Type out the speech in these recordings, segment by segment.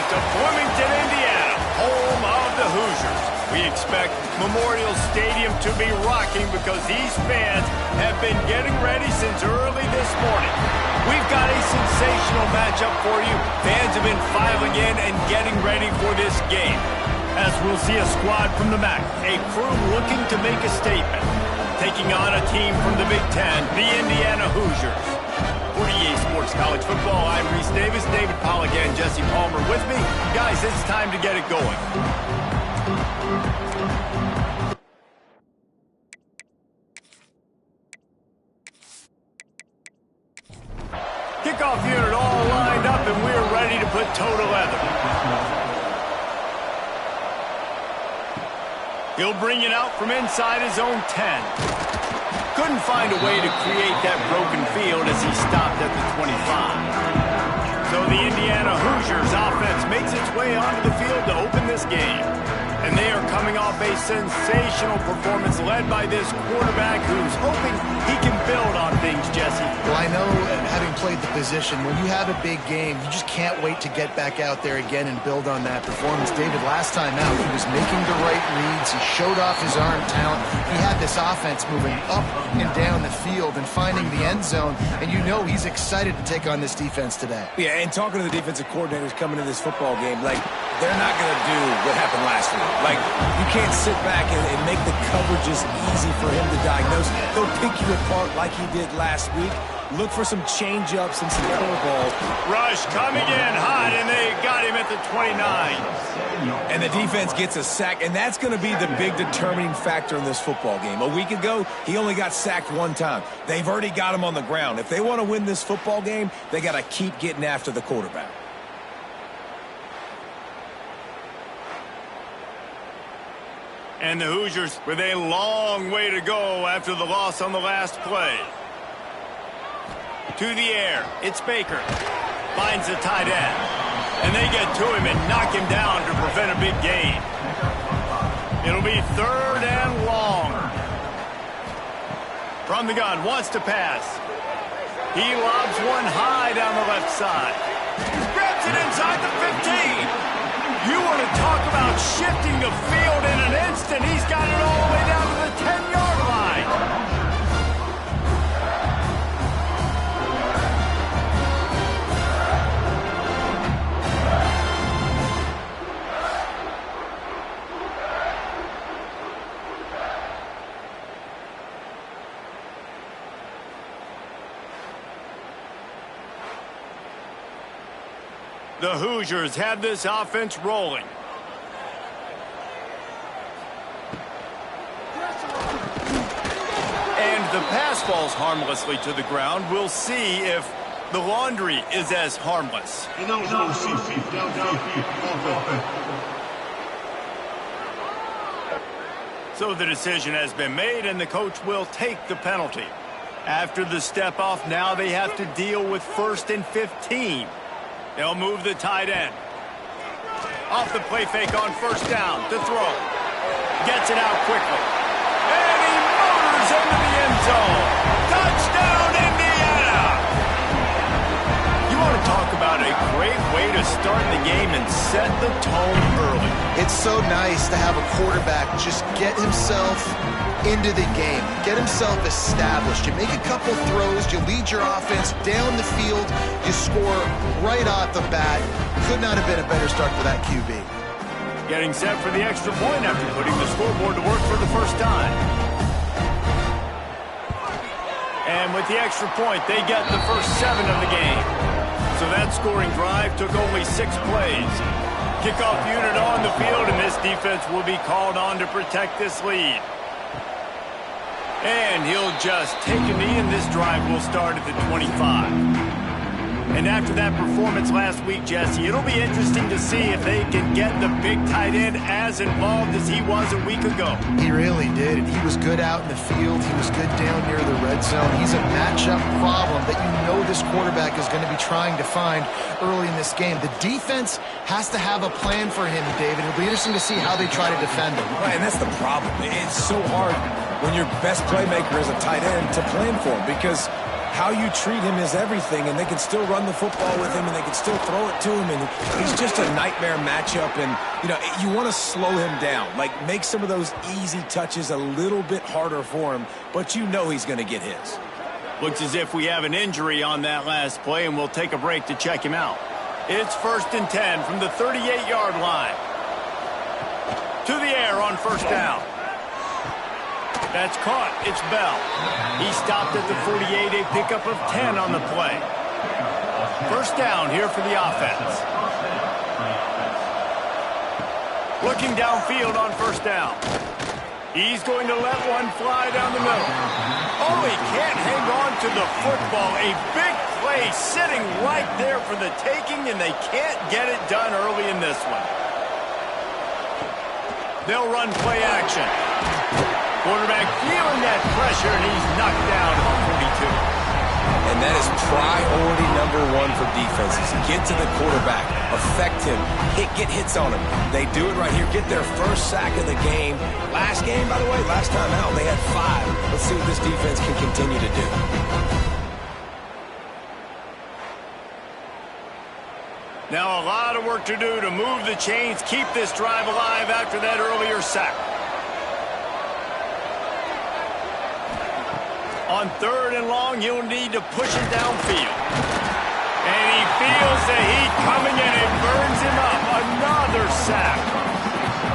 to Bloomington, Indiana, home of the Hoosiers. We expect Memorial Stadium to be rocking because these fans have been getting ready since early this morning. We've got a sensational matchup for you. Fans have been filing in and getting ready for this game. As we'll see a squad from the MAC, a crew looking to make a statement, taking on a team from the Big Ten, the Indiana Hoosiers. For EA Sports College Football, I'm Reese Davis, David Pollack and Jesse Palmer with me. Guys, it's time to get it going. Kickoff unit all lined up, and we're ready to put toe to leather. He'll bring it out from inside his own 10. Couldn't find a way to create that broken field as he stopped at the 25. So the Indiana Hoosiers offense makes its way onto the field to open this game. And they are coming off a sensational performance led by this quarterback who's hoping he can build on things, Jesse. Well, I know, having played the position, when you have a big game, you just can't wait to get back out there again and build on that performance. David, last time out, he was making the right reads. He showed off his arm talent. He had this offense moving up and down the field and finding the end zone. And you know he's excited to take on this defense today. Yeah, and talking to the defensive coordinators coming into this football game, like, they're not going to do what happened last week. Like, you can't sit back and make the coverages easy for him to diagnose. They'll pick you apart like he did last week. Look for some change-ups and some curveballs. Rush coming in hot, and they got him at the 29. And the defense gets a sack, and that's going to be the big determining factor in this football game. A week ago, he only got sacked one time. They've already got him on the ground. If they want to win this football game, they got to keep getting after the quarterback. And the Hoosiers with a long way to go after the loss on the last play. To the air, it's Baker. Finds the tight end. And they get to him and knock him down to prevent a big gain. It'll be 3rd and long. From the gun, wants to pass. He lobs one high down the left side. Grabs it inside the 15. You want to talk about shifting the field in an instant. He's got it all the way down to the 10-yard line. The Hoosiers have this offense rolling. And the pass falls harmlessly to the ground. We'll see if the laundry is as harmless. So the decision has been made, and the coach will take the penalty. After the step off, now they have to deal with 1st and 15. They'll move the tight end. Off the play fake on 1st down to throw. Gets it out quickly. And he motors into the end zone. Touchdown, Indiana! You want to talk about a great way to start the game and set the tone early. It's so nice to have a quarterback just get himself into the game, get himself established. You make a couple throws, you lead your offense down the field, you score right off the bat. Could not have been a better start for that QB. Getting set for the extra point after putting the scoreboard to work for the first time. And with the extra point, they get the first 7 of the game. So that scoring drive took only 6 plays. Kickoff unit on the field, and this defense will be called on to protect this lead. And he'll just take a knee, and this drive will start at the 25. And after that performance last week, Jesse, it'll be interesting to see if they can get the big tight end as involved as he was a week ago. He really did, and he was good out in the field. He was good down near the red zone. He's a matchup problem that you know this quarterback is going to be trying to find early in this game. The defense has to have a plan for him, David. It'll be interesting to see how they try to defend him. Right, and that's the problem. It's so hard when your best playmaker is a tight end to plan for him, because how you treat him is everything, and they can still run the football with him, and they can still throw it to him, and he's just a nightmare matchup, and, you know, you want to slow him down. Like, make some of those easy touches a little bit harder for him, but you know he's going to get his. Looks as if we have an injury on that last play, and we'll take a break to check him out. It's 1st and 10 from the 38-yard line. To the air on first down. That's caught. It's Bell. He stopped at the 48, a pickup of 10 on the play. First down here for the offense. Looking downfield on first down. He's going to let one fly down the middle. Oh, he can't hang on to the football. A big play sitting right there for the taking, and they can't get it done early in this one. They'll run play action. Quarterback feeling that pressure, and he's knocked down at the 42. And that is priority number one for defenses. Get to the quarterback. Affect him. Get hits on him. They do it right here. Get their first sack of the game. Last game, by the way, last time out, they had 5. Let's see what this defense can continue to do. Now a lot of work to do to move the chains, keep this drive alive after that earlier sack. On 3rd and long, you'll need to push it downfield. And he feels the heat coming and it burns him up. Another sack.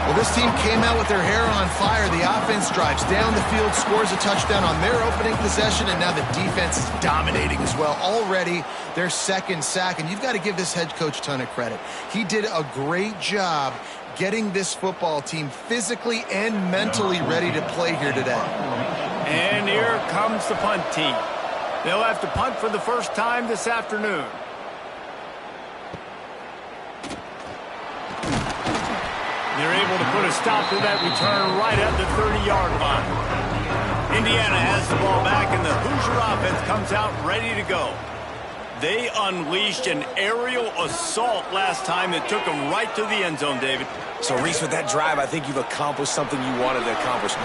Well, this team came out with their hair on fire. The offense drives down the field, scores a touchdown on their opening possession, and now the defense is dominating as well. Already their second sack, and you've got to give this head coach a ton of credit. He did a great job getting this football team physically and mentally ready to play here today. And here comes the punt team. They'll have to punt for the first time this afternoon. They're able to put a stop to that return right at the 30-yard line. Indiana has the ball back, and the Hoosier offense comes out ready to go. They unleashed an aerial assault last time that took them right to the end zone, David. So, Reese, with that drive, I think you've accomplished something you wanted to accomplish.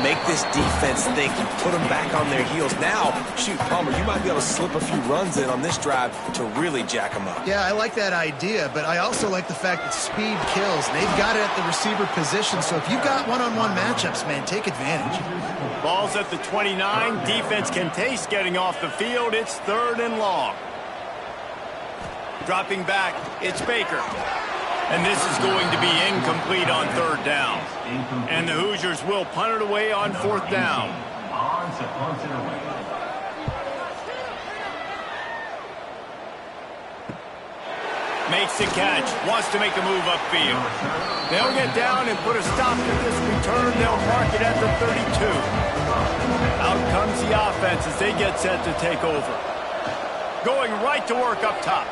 Make this defense think. Put them back on their heels. Now, shoot, Palmer, you might be able to slip a few runs in on this drive to really jack them up. Yeah, I like that idea, but I also like the fact that speed kills. They've got it at the receiver position, so if you've got one-on-one matchups, man, take advantage. Ball's at the 29. Defense can taste getting off the field. It's 3rd and long. Dropping back, it's Baker. And this is going to be incomplete on 3rd down. And the Hoosiers will punt it away on 4th down. Makes the catch, wants to make a move upfield. They'll get down and put a stop to this return. They'll mark it at the 32. Out comes the offense as they get set to take over. Going right to work up top.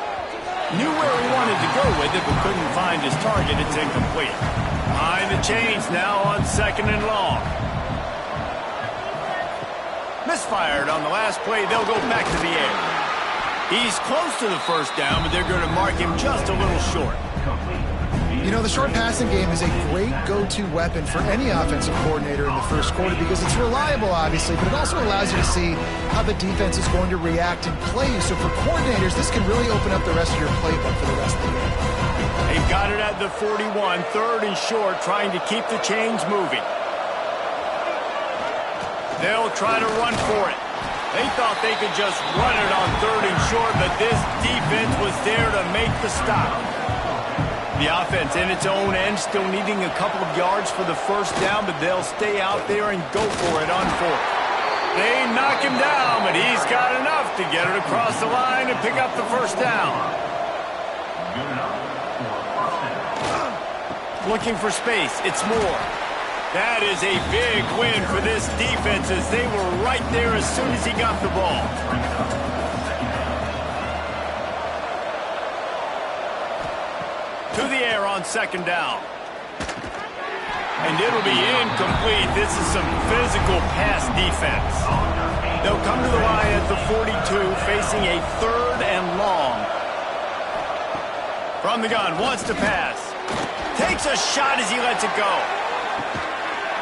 Knew where he wanted to go with it, but couldn't find his target. It's incomplete. Behind the chains now on 2nd and long. Misfired on the last play. They'll go back to the air. He's close to the first down, but they're going to mark him just a little short. You know, the short passing game is a great go-to weapon for any offensive coordinator in the first quarter because it's reliable, obviously, but it also allows you to see how the defense is going to react and play you. So for coordinators, this can really open up the rest of your playbook for the rest of the game. They've got it at the 41, 3rd and short, trying to keep the chains moving. They'll try to run for it. They thought they could just run it on 3rd and short, but this defense was there to make the stop. The offense in its own end still needing a couple of yards for the first down, but they'll stay out there and go for it on 4th. They knock him down, but he's got enough to get it across the line and pick up the first down. Looking for space. It's Moore. That is a big win for this defense as they were right there as soon as he got the ball. To the air on 2nd down. And it'll be incomplete. This is some physical pass defense. They'll come to the line at the 42, facing a 3rd and long. From the gun, wants to pass. Takes a shot as he lets it go.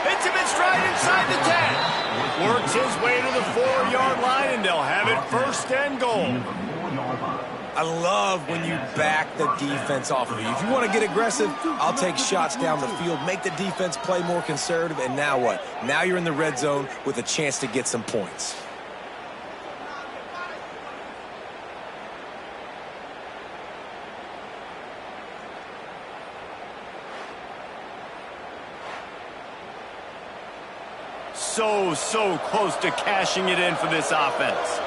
Hits him in stride inside the 10. Works his way to the 4-yard line, and they'll have it first and goal. I love when you back the defense off of you. If you want to get aggressive, I'll take shots down the field, make the defense play more conservative, and now what? Now you're in the red zone with a chance to get some points. So close to cashing it in for this offense.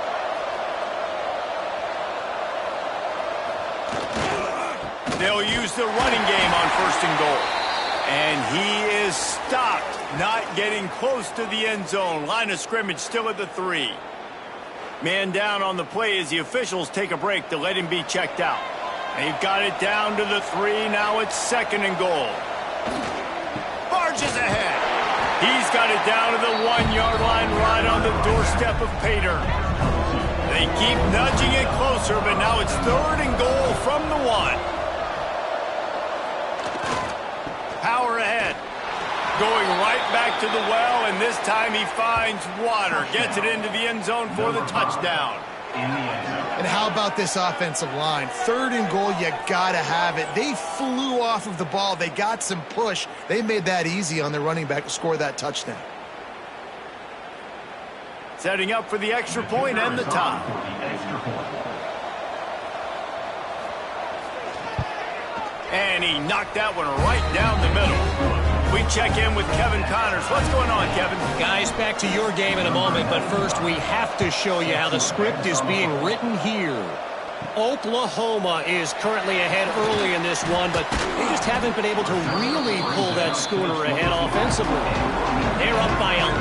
They'll use the running game on first and goal. And he is stopped, not getting close to the end zone. Line of scrimmage still at the 3. Man down on the play as the officials take a break to let him be checked out. They've got it down to the 3. Now it's second and goal. Barges ahead. He's got it down to the 1-yard line right on the doorstep of Pater. They keep nudging it closer, but now it's third and goal from the 1. Power ahead. Going right back to the well, and this time he finds water. Gets it into the end zone for the touchdown. And how about this offensive line? Third and goal, you gotta have it. They flew off of the ball. They got some push. They made that easy on their running back to score that touchdown. Setting up for the extra point and the tie. And he knocked that one right down the middle. We check in with Kevin Connors. What's going on, Kevin? Guys, back to your game in a moment, but first we have to show you how the script is being written here. Oklahoma is currently ahead early in this one, but they just haven't been able to really pull that schooner ahead offensively. They're up by 11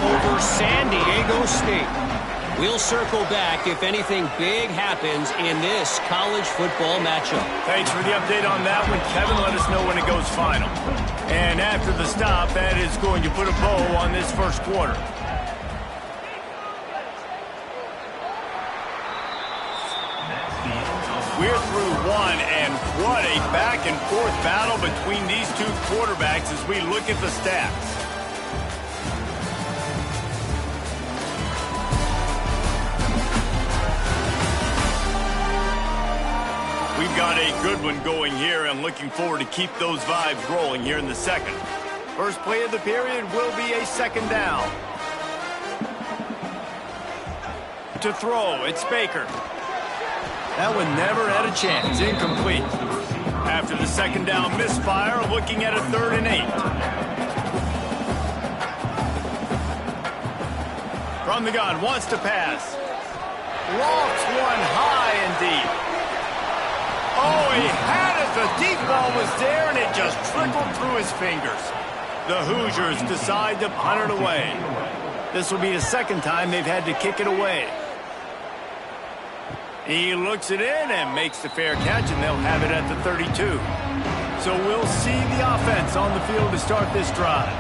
over San Diego State. We'll circle back if anything big happens in this college football matchup. Thanks for the update on that one, Kevin. Let us know when it goes final. And after the stop, that is going to put a bow on this first quarter. We're through one, and what a back-and-forth battle between these two quarterbacks as we look at the stats. We've got a good one going here, and looking forward to keep those vibes rolling here in the second. First play of the period will be a second down. To throw, it's Baker. That one never had a chance. Incomplete. After the second down misfire, looking at a 3rd and 8. From the gun, wants to pass. Lofts one high and deep. Oh, he had it. The deep ball was there, and it just trickled through his fingers. The Hoosiers decide to punt it away. This will be the second time they've had to kick it away. He looks it in and makes the fair catch, and they'll have it at the 32. So we'll see the offense on the field to start this drive.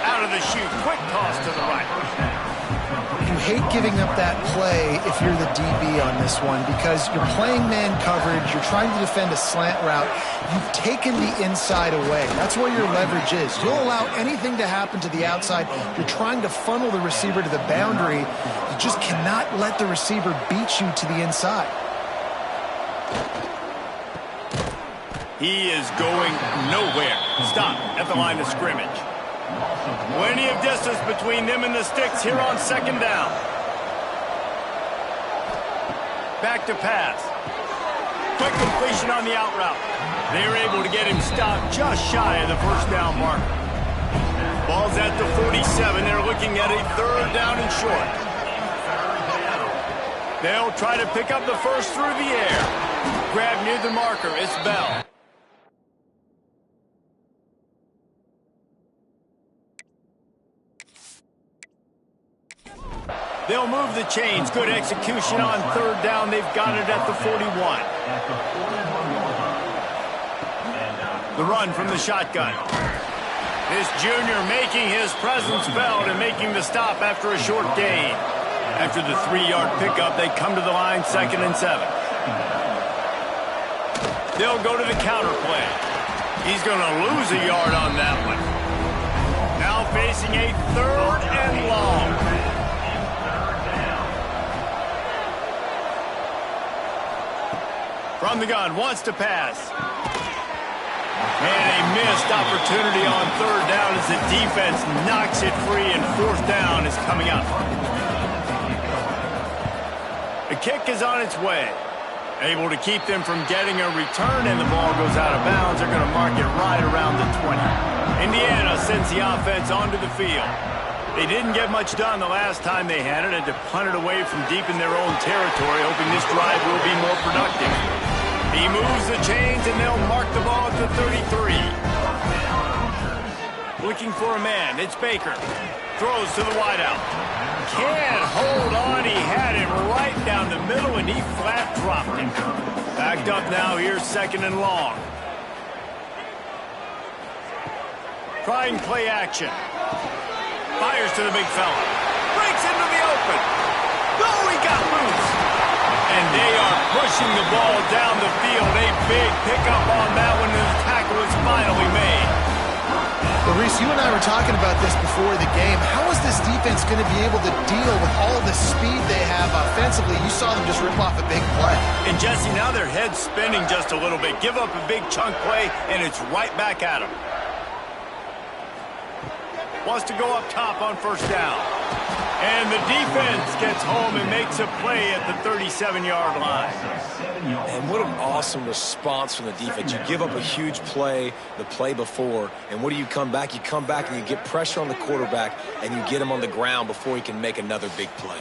Out of the chute, quick toss to the right. You hate giving up that play if you're the DB on this one because you're playing man coverage, you're trying to defend a slant route, you've taken the inside away. That's where your leverage is. You'll allow anything to happen to the outside. You're trying to funnel the receiver to the boundary. You just cannot let the receiver beat you to the inside. He is going nowhere. Stop at the line of scrimmage. Plenty of distance between them and the sticks here on second down. Back to pass. Quick completion on the out route. They're able to get him stopped just shy of the first down mark. Ball's at the 47. They're looking at a 3rd down and short. They'll try to pick up the first through the air. Grab near the marker. It's Bell. They'll move the chains. Good execution on 3rd down. They've got it at the 41. The run from the shotgun. This junior making his presence felt and making the stop after a short gain. After the 3-yard pickup, they come to the line 2nd and 7. They'll go to the counter play. He's going to lose a yard on that one. Now facing a 3rd and long. From the gun, wants to pass. And a missed opportunity on 3rd down as the defense knocks it free, and 4th down is coming up. The kick is on its way. Able to keep them from getting a return, and the ball goes out of bounds. They're going to mark it right around the 20. Indiana sends the offense onto the field. They didn't get much done the last time they had it, and to punt it away from deep in their own territory, hoping this drive will be more productive. He moves the chains, and they'll mark the ball at the 33. Looking for a man. It's Baker. Throws to the wideout. Can't hold on. He had it right down the middle, and he flat dropped it. Backed up now. Here's 2nd and long. Trying play action. Fires to the big fella. Breaks into the open. Oh, he got loose. And they are pushing the ball down the field. A big pickup on that one, and the tackle is finally made. Well, Reese, you and I were talking about this before the game. How is this defense going to be able to deal with all the speed they have offensively? You saw them just rip off a big play. And, Jesse, now their head's spinning just a little bit. Give up a big chunk play, and it's right back at them. Wants to go up top on 1st down. And the defense gets home and makes a play at the 37-yard line. And what an awesome response from the defense. You give up a huge play the play before, and what do you come back? You come back and you get pressure on the quarterback, and you get him on the ground before he can make another big play.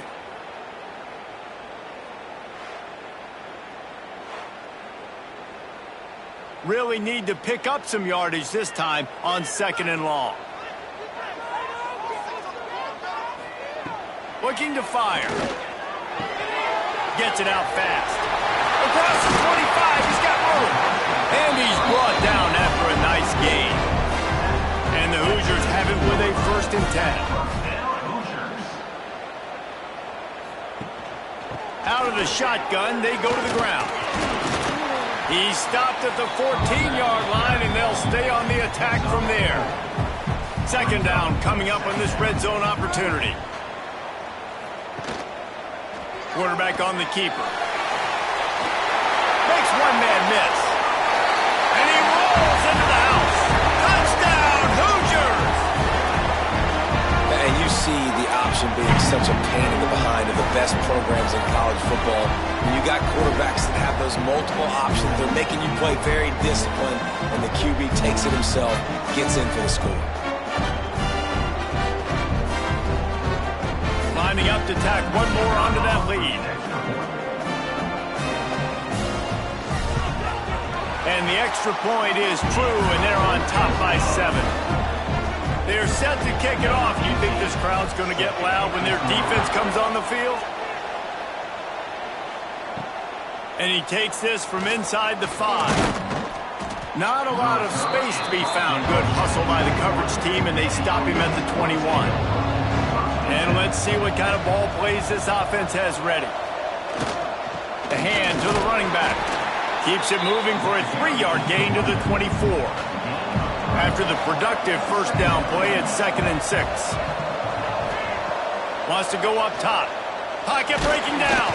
Really need to pick up some yardage this time on 2nd and long. Looking to fire. Gets it out fast. Across the 25, he's got room. And he's brought down after a nice gain. And the Hoosiers have it with a 1st and 10. Out of the shotgun, they go to the ground. He stopped at the 14-yard line, and they'll stay on the attack from there. 2nd down coming up on this red zone opportunity. Quarterback on the keeper. Makes one man miss. And he rolls into the house. Touchdown, Hoosiers! And you see the option being such a pain in the behind of the best programs in college football. When you got quarterbacks that have those multiple options, they're making you play very disciplined, and the QB takes it himself, gets in for the score. Lining up to tack one more onto that lead. And the extra point is true, and they're on top by 7. They're set to kick it off. You think this crowd's going to get loud when their defense comes on the field? And he takes this from inside the 5. Not a lot of space to be found. Good hustle by the coverage team, and they stop him at the 21. And let's see what kind of ball plays this offense has ready. The hand to the running back. Keeps it moving for a 3-yard gain to the 24. After the productive 1st down play, it's 2nd and 6. Wants to go up top. Pocket breaking down.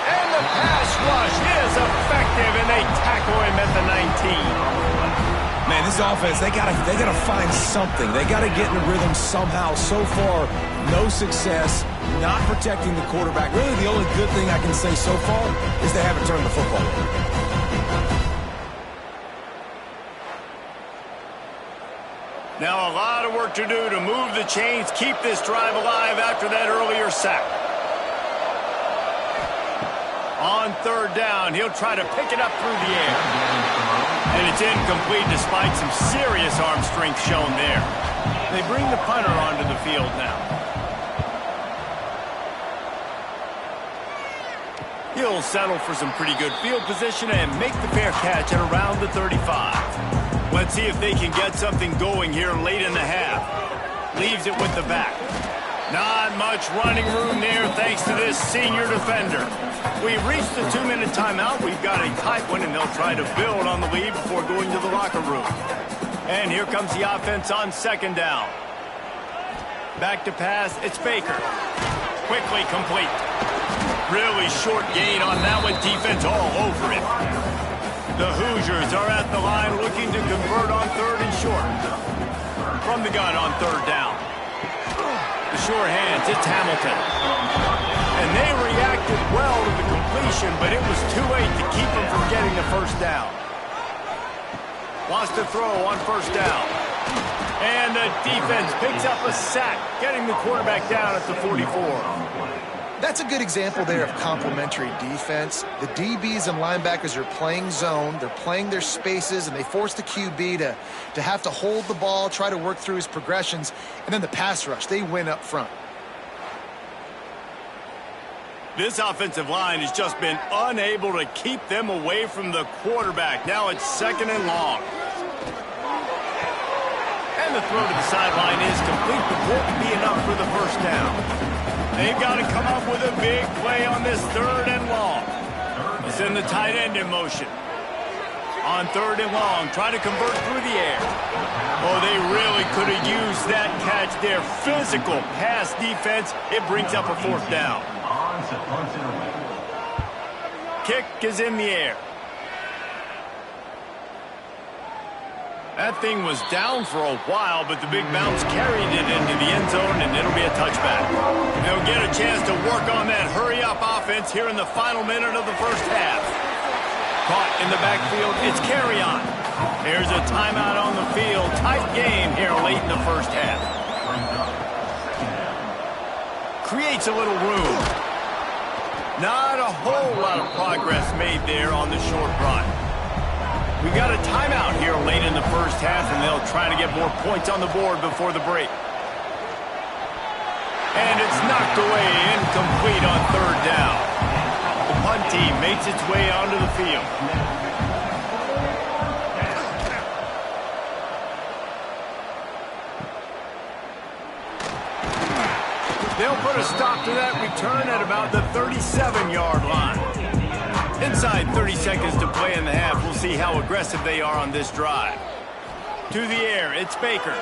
And the pass rush is effective, and they tackle him at the 19. Man, this offense, they gotta find something. They gotta get in a rhythm somehow. So far, no success, not protecting the quarterback. Really, the only good thing I can say so far is they haven't turned the football over. Now a lot of work to do to move the chains, keep this drive alive after that earlier sack. On 3rd down, he'll try to pick it up through the air. And it's incomplete despite some serious arm strength shown there. They bring the punter onto the field now. He'll settle for some pretty good field position and make the fair catch at around the 35. Let's see if they can get something going here late in the half. Leaves it with the back. Not much running room there thanks to this senior defender. We've reached the 2-minute timeout. We've got a tight one, and they'll try to build on the lead before going to the locker room. And here comes the offense on second down. Back to pass, it's Baker. Quickly complete. Really short gain on that one, defense all over it. The Hoosiers are at the line looking to convert on third and short. From the gun on third down. The sure hands, it's Hamilton. And they reacted well to the completion, but it was too late to keep them from getting the first down. Wants to throw on first down. And the defense picks up a sack, getting the quarterback down at the 44. That's a good example there of complementary defense. The DBs and linebackers are playing zone, they're playing their spaces, and they force the QB to have to hold the ball, try to work through his progressions, and then the pass rush, they win up front. This offensive line has just been unable to keep them away from the quarterback. Now it's second and long. And the throw to the sideline is complete, but won't be enough for the first down. They've got to come up with a big play on this third and long. It's in the tight end in motion. On third and long, trying to convert through the air. Oh, they really could have used that catch there. Physical pass defense. It brings up a fourth down. Kick is in the air. That thing was down for a while, but the big bounce carried it into the end zone, and it'll be a touchback. They'll get a chance to work on that hurry-up offense here in the final minute of the first half. Caught in the backfield, it's Carry-On. Here's a timeout on the field. Tight game here late in the first half. Creates a little room. Not a whole lot of progress made there on the short run. We got a timeout here late in the first half, and they'll try to get more points on the board before the break. And it's knocked away, incomplete on third down. The punt team makes its way onto the field. They'll put a stop to that return at about the 37-yard line. Inside 30 seconds to play in the half. We'll see how aggressive they are on this drive. To the air, it's Baker.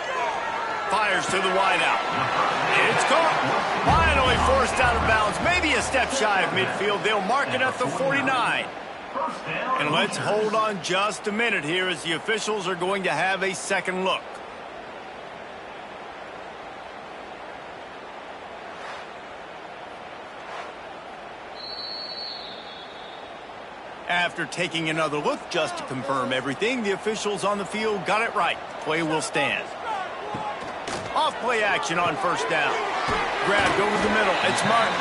Fires to the wideout. It's caught. Finally forced out of bounds. Maybe a step shy of midfield. They'll mark it at the 49. And let's hold on just a minute here as the officials are going to have a second look. After taking another look just to confirm everything, the officials on the field got it right. Play will stand. Off play action on first down. Grabbed over the middle. It's Martin.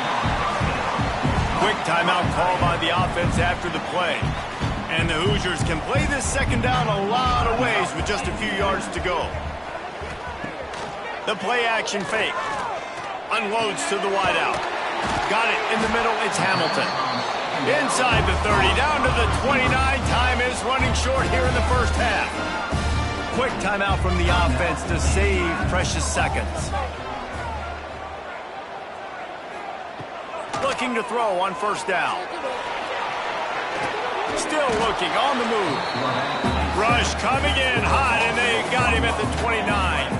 Quick timeout call by the offense after the play. And the Hoosiers can play this second down a lot of ways with just a few yards to go. The play action fake. Unloads to the wideout. Got it in the middle. It's Hamilton. Inside the 30, down to the 29. Time is running short here in the first half. Quick timeout from the offense to save precious seconds. Looking to throw on first down. Still looking on the move. Rush coming in hot, and they got him at the 29.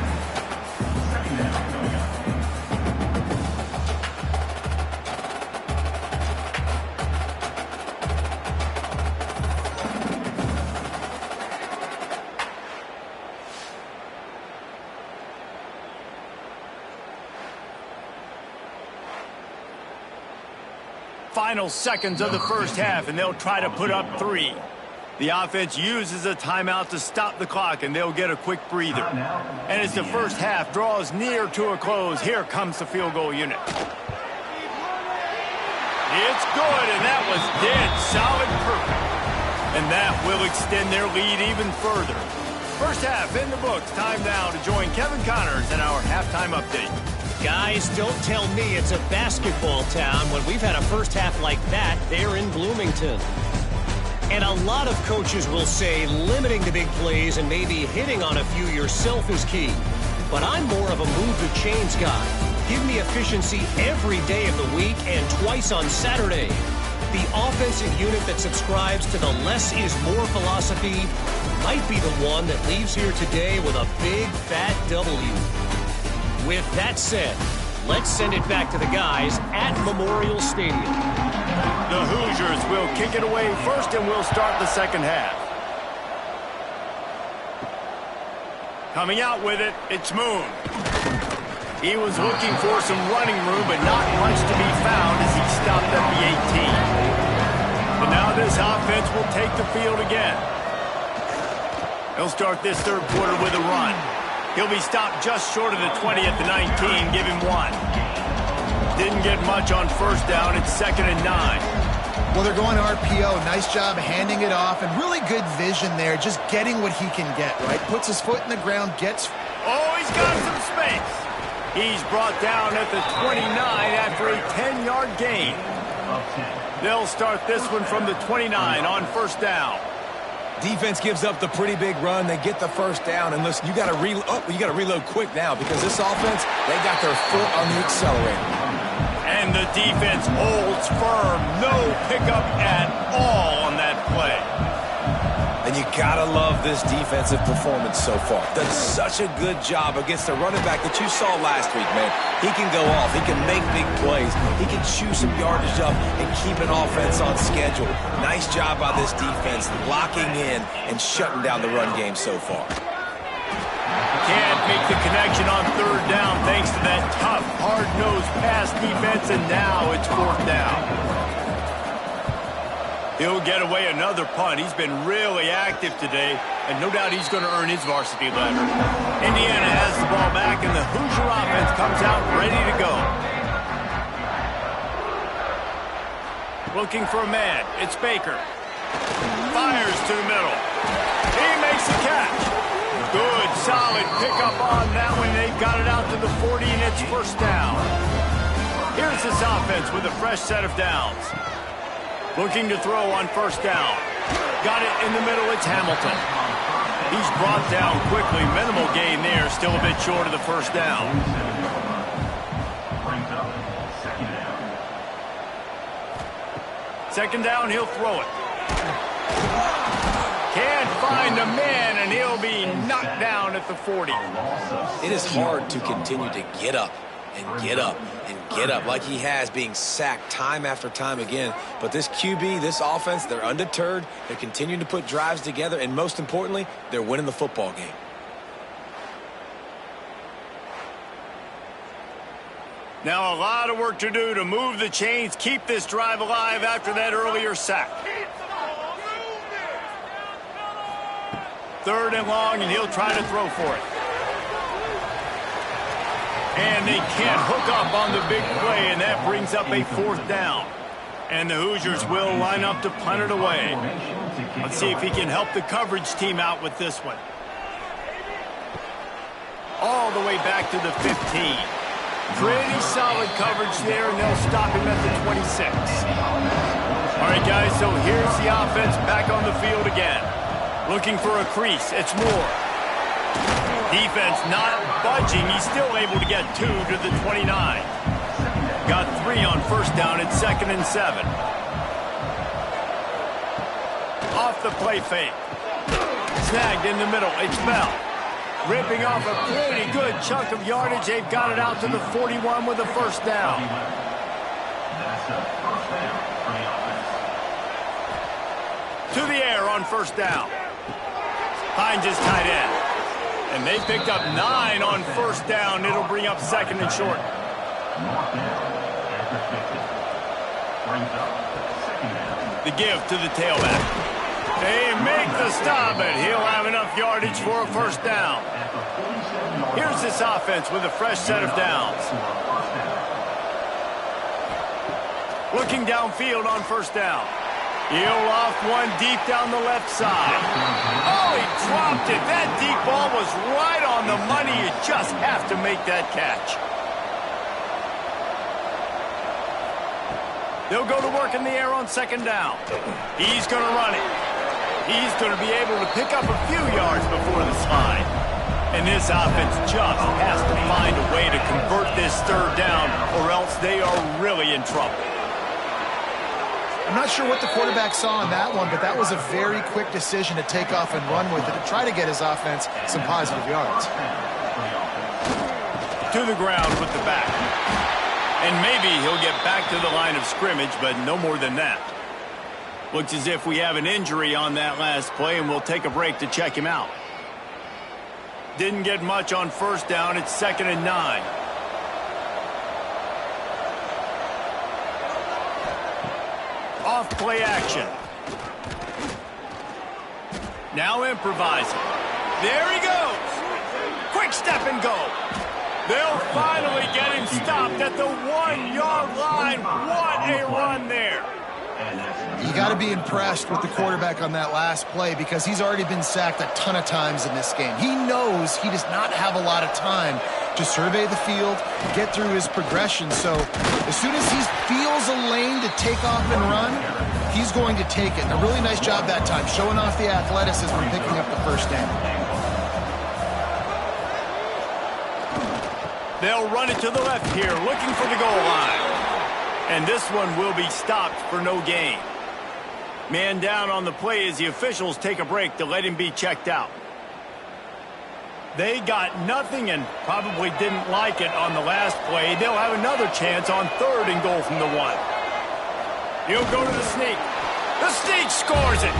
Final seconds of the first half, and they'll try to put up 3. The offense uses a timeout to stop the clock, and they'll get a quick breather. And as the first half draws near to a close, here comes the field goal unit. It's good, and that was dead solid perfect. And that will extend their lead even further. First half in the books. Time now to join Kevin Connors in our halftime update. Guys, don't tell me it's a basketball town when we've had a first half like that there in Bloomington. And a lot of coaches will say limiting the big plays and maybe hitting on a few yourself is key. But I'm more of a move the chains guy. Give me efficiency every day of the week and twice on Saturday. the offensive unit that subscribes to the less is more philosophy might be the one that leaves here today with a big, fat W. With that said, let's send it back to the guys at Memorial Stadium. The Hoosiers will kick it away first, and we'll start the second half. Coming out with it, it's Moon. He was looking for some running room, but not much to be found as he stopped at the 18. But now this offense will take the field again. He'll start this third quarter with a run. He'll be stopped just short of the 20 at the 19, give him 1. Didn't get much on first down. It's 2nd and 9. Well, they're going RPO. Nice job handing it off, and really good vision there, just getting what he can get, right? Puts his foot in the ground, gets... Oh, he's got some space. He's brought down at the 29 after a 10-yard gain. They'll start this one from the 29 on first down. Defense gives up the pretty big run. They get the first down, and listen, you got to reload quick now because this offense, they got their foot on the accelerator. And the defense holds firm. No pickup at all on that play. And you got to love this defensive performance so far. Done such a good job against the running back that you saw last week, man. He can go off. He can make big plays. He can chew some yardage up and keep an offense on schedule. Nice job by this defense locking in and shutting down the run game so far. Can't make the connection on third down thanks to that tough, hard-nosed pass defense, and now it's fourth down. He'll get away another punt. He's been really active today, and no doubt he's going to earn his varsity letter. Indiana has the ball back, and the Hoosier offense comes out ready to go. Looking for a man. It's Baker. Fires to the middle. He makes the catch. Good, solid pickup on that one. They've got it out to the 40, and it's first down. Here's this offense with a fresh set of downs. Looking to throw on first down. Got it in the middle. It's Hamilton. He's brought down quickly. Minimal gain there. Still a bit short of the first down. Second down, he'll throw it. Can't find a man, and he'll be knocked down at the 40. It is hard to continue to get up and get up and get up like he has, being sacked time after time again. But this QB, this offense, they're undeterred. They're continuing to put drives together, and most importantly, they're winning the football game. Now a lot of work to do to move the chains, keep this drive alive after that earlier sack. Third and long, and he'll try to throw for it. And they can't hook up on the big play, and that brings up a fourth down. And the Hoosiers will line up to punt it away. Let's see if he can help the coverage team out with this one. All the way back to the 15. Pretty solid coverage there, and they'll stop him at the 26. All right, guys, so here's the offense back on the field again. Looking for a crease. It's Moore. Defense not budging. He's still able to get 2 to the 29. Got 3 on first down. It's 2nd and 7. Off the play fake. Snagged in the middle. It's Bell. Ripping off a pretty good chunk of yardage. They've got it out to the 41 with a first down. To the air on first down. Finds his tight end. And they picked up 9 on first down. It'll bring up 2nd and short. The give to the tailback. They make the stop, but he'll have enough yardage for a first down. Here's this offense with a fresh set of downs. Looking downfield on first down. He'll off one deep down the left side. Oh, he dropped it. That deep ball was right on the money. You just have to make that catch. They'll go to work in the air on second down. He's going to run it. He's going to be able to pick up a few yards before the slide. And this offense just has to find a way to convert this third down, or else they are really in trouble. I'm not sure what the quarterback saw on that one, but that was a very quick decision to take off and run with it to try to get his offense some positive yards. To the ground with the back. And maybe he'll get back to the line of scrimmage, but no more than that. Looks as if we have an injury on that last play, and we'll take a break to check him out. Didn't get much on first down. It's 2nd and 9. Off play action. Now improvising. There he goes. Quick step and go. They'll finally get him stopped at the 1-yard line. What a run there. You got to be impressed with the quarterback on that last play because he's already been sacked a ton of times in this game. He knows he does not have a lot of time to survey the field, get through his progression. So as soon as he feels a lane to take off and run, he's going to take it. And a really nice job that time, showing off the athleticism and picking up the first down. They'll run it to the left here, looking for the goal line. And this one will be stopped for no gain. Man down on the play as the officials take a break to let him be checked out. They got nothing and probably didn't like it on the last play. They'll have another chance on 3rd and goal from the 1. He'll go to the sneak. The sneak scores it.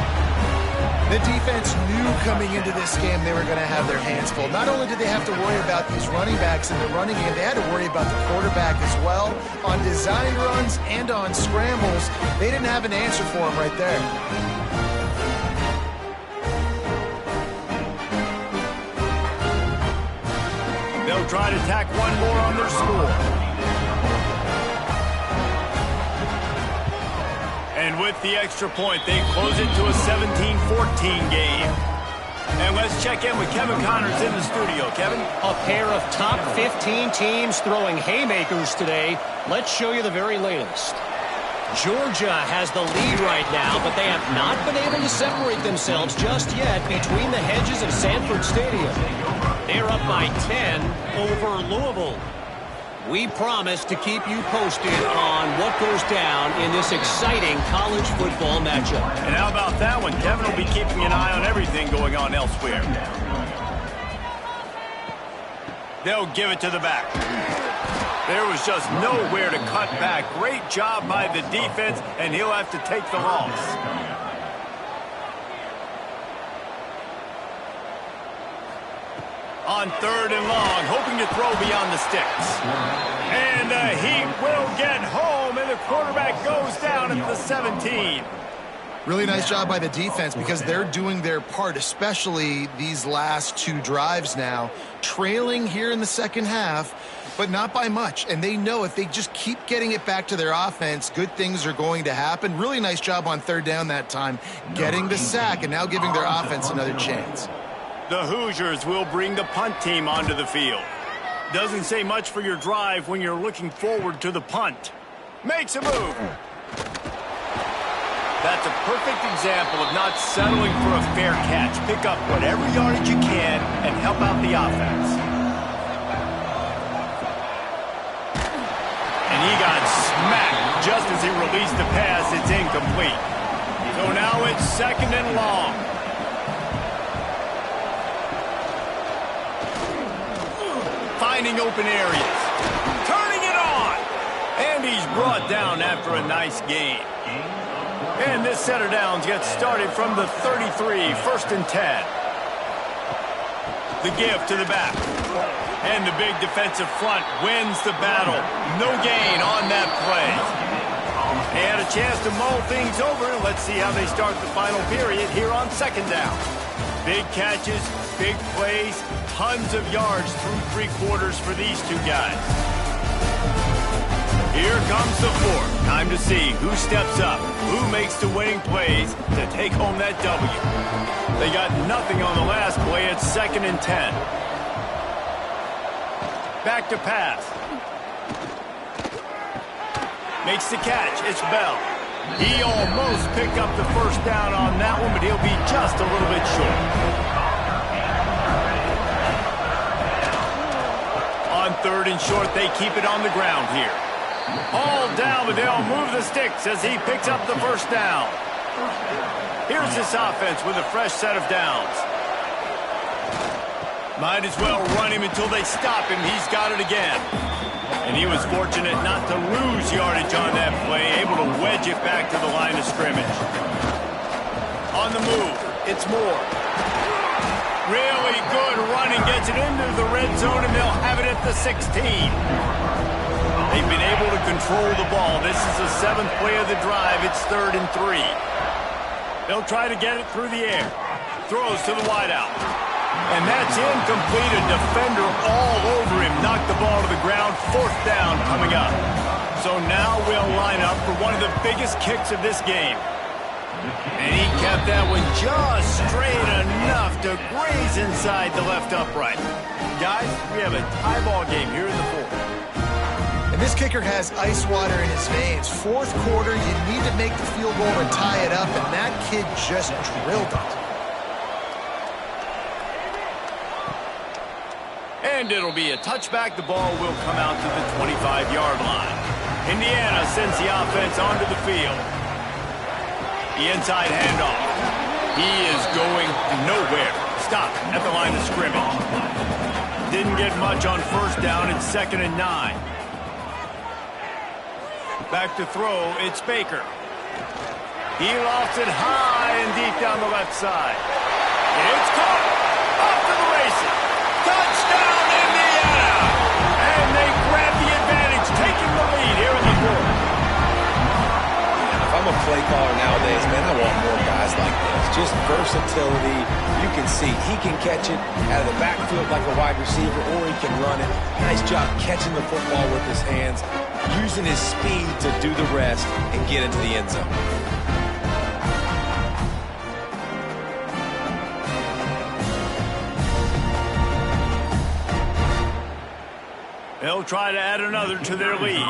The defense knew coming into this game they were going to have their hands full. Not only did they have to worry about these running backs in the running game, they had to worry about the quarterback as well. On design runs and on scrambles, they didn't have an answer for him right there. They'll try to tack one more on their score. And with the extra point, they close it to a 17-14 game. And let's check in with Kevin Connors in the studio. Kevin? A pair of top 15 teams throwing haymakers today. Let's show you the very latest. Georgia has the lead right now, but they have not been able to separate themselves just yet between the hedges of Sanford Stadium. They're up by 10 over Louisville. We promise to keep you posted on what goes down in this exciting college football matchup. And how about that one? Kevin will be keeping an eye on everything going on elsewhere. They'll give it to the back. There was just nowhere to cut back. Great job by the defense, and he'll have to take the loss. On 3rd and long, hoping to throw beyond the sticks. And he will get home, and the quarterback goes down at the 17. Really nice job by the defense because they're doing their part, especially these last 2 drives now. Trailing here in the second half, but not by much. And they know if they just keep getting it back to their offense, good things are going to happen. Really nice job on 3rd down that time, getting the sack and now giving their offense another chance. The Hoosiers will bring the punt team onto the field. Doesn't say much for your drive when you're looking forward to the punt. Makes a move. That's a perfect example of not settling for a fair catch. Pick up whatever yardage you can and help out the offense. And he got smacked just as he released the pass. It's incomplete. So now it's 2nd and long. Finding open areas. Turning it on. And he's brought down after a nice gain. And this set of downs gets started from the 33, 1st and 10. The give to the back. And the big defensive front wins the battle. No gain on that play. They had a chance to mull things over. Let's see how they start the final period here on 2nd down. Big catches, big plays, tons of yards through 3 quarters for these 2 guys. Here comes the 4th. Time to see who steps up, who makes the winning plays to take home that W. They got nothing on the last play at 2nd and 10. Back to pass. Makes the catch. It's Bell. He almost picked up the first down on that one, but he'll be just a little bit short. On 3rd and short, they keep it on the ground here. All down, but they'll move the sticks as he picks up the first down. Here's this offense with a fresh set of downs. Might as well run him until they stop him. He's got it again. And he was fortunate not to lose yardage on that play, able to wedge it back to the line of scrimmage. On the move, it's Moore. Really good running, gets it into the red zone, and they'll have it at the 16. They've been able to control the ball. This is the 7th play of the drive. It's 3rd and 3. They'll try to get it through the air. Throws to the wideout. And that's incomplete. A defender all over him. Knocked the ball to the ground. 4th down coming up. So now we'll line up for one of the biggest kicks of this game. And he kept that one just straight enough to graze inside the left upright. Guys, we have a tie ball game here in the 4th. And this kicker has ice water in his veins. 4th quarter, you need to make the field goal to tie it up, and that kid just drilled it. And it'll be a touchback. The ball will come out to the 25-yard line. Indiana sends the offense onto the field. The inside handoff. He is going nowhere. Stop at the line of scrimmage. Didn't get much on 1st down. It's 2nd and 9. Back to throw, it's Baker. He lofts it high and deep down the left side. It's caught. Off to the races. Touchdown, Indiana! And they grab the advantage, taking the lead here in the 4th. If I'm a play caller nowadays, man, I want more guys like this. Just versatility. You can see he can catch it out of the backfield like a wide receiver, or he can run it. Nice job catching the football with his hands, using his speed to do the rest and get into the end zone. They'll try to add another to their lead.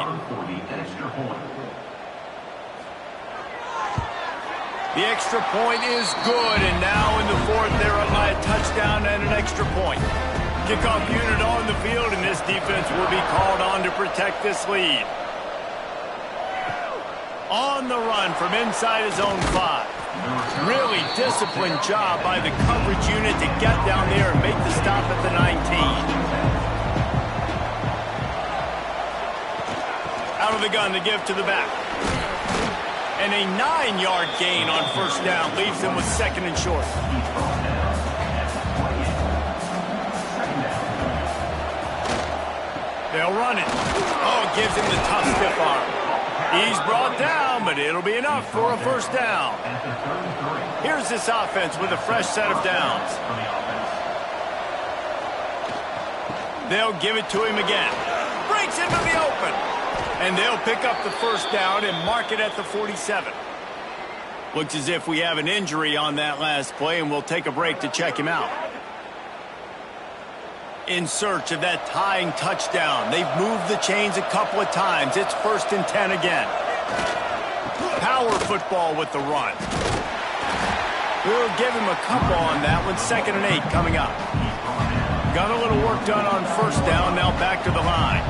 The extra point is good, and now in the 4th, they're up by a touchdown and an extra point. Kickoff unit on the field, and this defense will be called on to protect this lead. On the run from inside his own 5. Really disciplined job by the coverage unit to get down there and make the stop at the 19. Out of the gun to give to the back. And a 9-yard gain on 1st down leaves them with 2nd and short. They'll run it. Oh, it gives him the tough stiff arm. He's brought down, but it'll be enough for a 1st down. Here's this offense with a fresh set of downs. They'll give it to him again. Breaks into the open. And they'll pick up the 1st down and mark it at the 47. Looks as if we have an injury on that last play, and we'll take a break to check him out. In search of that tying touchdown. They've moved the chains a couple of times. It's 1st and 10 again. Power football with the run. We'll give him a couple on that one. 2nd and 8 coming up. Got a little work done on 1st down. Now back to the line.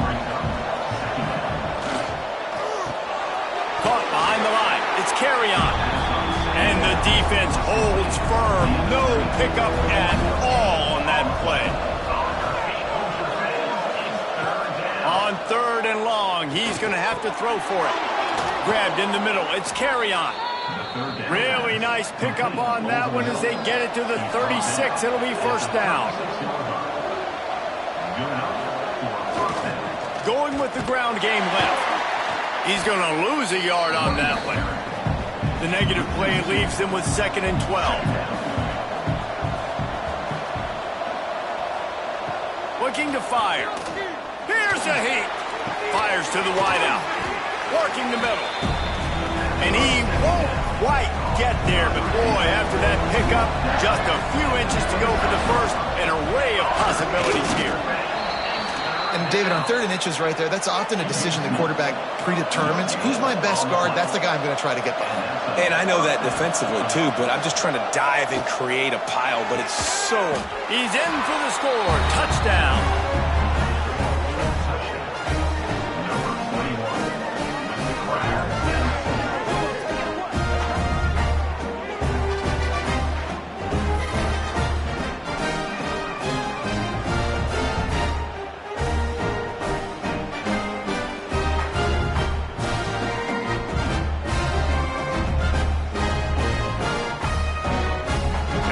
Caught behind the line. It's Carry-On. And the defense holds firm. No pickup at all on that play. On 3rd and long, he's going to have to throw for it. Grabbed in the middle. It's Carry-On. Really nice pickup on that one as they get it to the 36. It'll be 1st down. Going with the ground game left. He's going to lose a yard on that one. The negative play leaves them with 2nd and 12. Looking to fire. Here's a heat. Fires to the wideout. Working the middle. And he won't quite get there, but boy, after that pickup, just a few inches to go for the 1st. An array of possibilities here. And David, on 3rd and inches right there, that's often a decision the quarterback predetermines. Who's my best guard? That's the guy I'm going to try to get behind. And I know that defensively, too, but I'm just trying to dive and create a pile, but it's so... He's in for the score. Touchdown.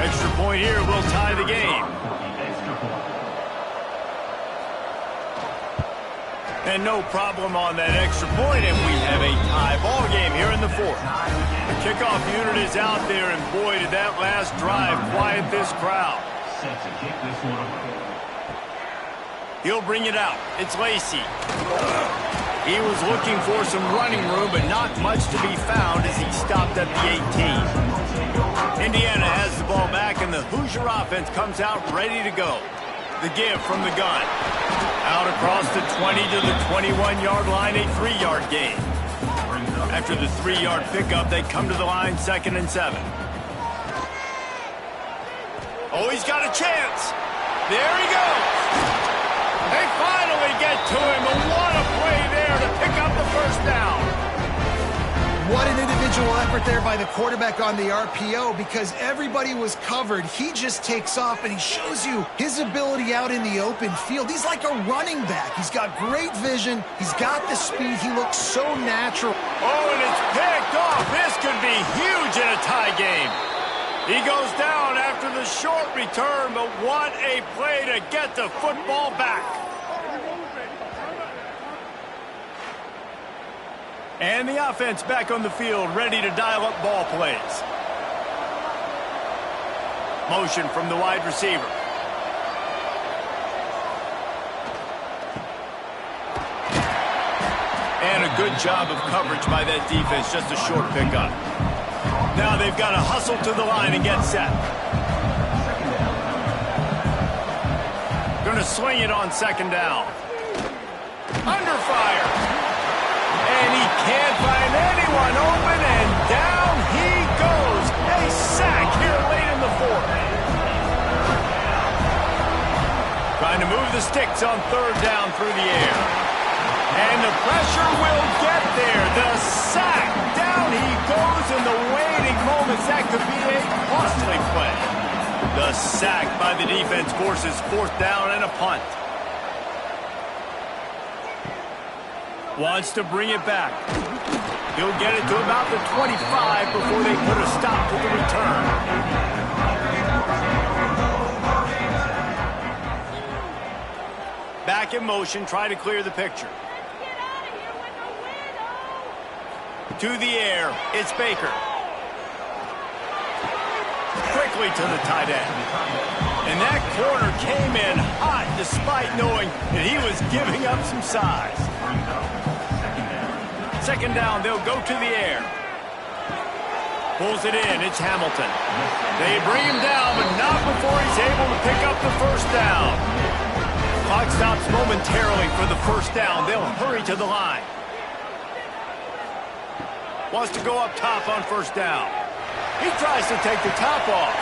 Extra point here will tie the game. And no problem on that extra point, and we have a tie ball game here in the fourth. The kickoff unit is out there, and boy, did that last drive quiet this crowd. He'll bring it out. It's Lacy. He was looking for some running room, but not much to be found as he stopped at the 18. Indiana has the ball back, and the Hoosier offense comes out ready to go. The give from the gun. Out across the 20 to the 21-yard line, a 3-yard gain. After the 3-yard pickup, they come to the line 2nd and 7. Oh, he's got a chance. There he goes. They finally get to him, and what a play there to pick up the first down. What an individual effort there by the quarterback on the RPO, because everybody was covered. He just takes off, and he shows you his ability out in the open field. He's like a running back. He's got great vision. He's got the speed. He looks so natural. Oh, and it's picked off. This could be huge in a tie game. He goes down after the short return, but what a play to get the football back. And the offense back on the field, ready to dial up ball plays. Motion from the wide receiver. And a good job of coverage by that defense, just a short pickup. Now they've got to hustle to the line and get set. Going to swing it on 2nd down. Under fire. And he can't find anyone open, and down he goes. A sack here late in the fourth. Trying to move the sticks on 3rd down through the air. And the pressure will get there. The sack. Down he goes in the waiting moments. That could be a costly play. The sack by the defense forces 4th down and a punt. Wants to bring it back. He'll get it to about the 25 before they put a stop to the return. Back in motion, try to clear the picture. To the air, it's Baker. Quickly to the tight end. And that corner came in hot despite knowing that he was giving up some size. 2nd down, they'll go to the air. Pulls it in, it's Hamilton. They bring him down, but not before he's able to pick up the 1st down. Clock stops momentarily for the 1st down. They'll hurry to the line. Wants to go up top on 1st down. He tries to take the top off.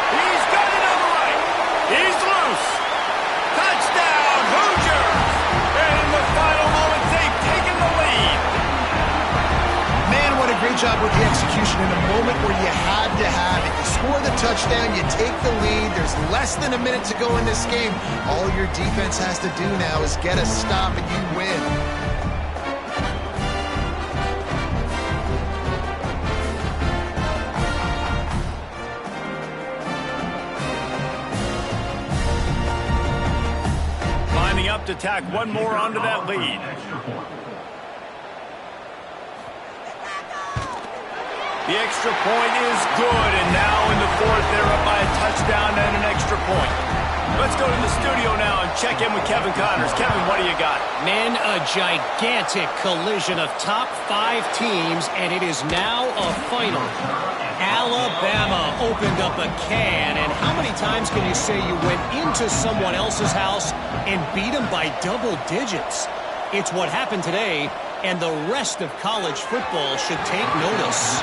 He's got it on the right. He's loose. Touchdown, Hoosiers! And in the final moments, they've taken the lead. Man, what a great job with the execution in a moment where you had to have it. You score the touchdown, you take the lead. There's less than a minute to go in this game. All your defense has to do now is get a stop and you win. Lining up to tack one more onto that lead. The extra point is good, and now in the fourth, they're up by a touchdown and an extra point. Let's go to the studio now and check in with Kevin Connors. Kevin, what do you got? Men, a gigantic collision of top 5 teams, and it is now a final. Alabama opened up a can, and how many times can you say you went into someone else's house and beat them by double digits? It's what happened today, and the rest of college football should take notice.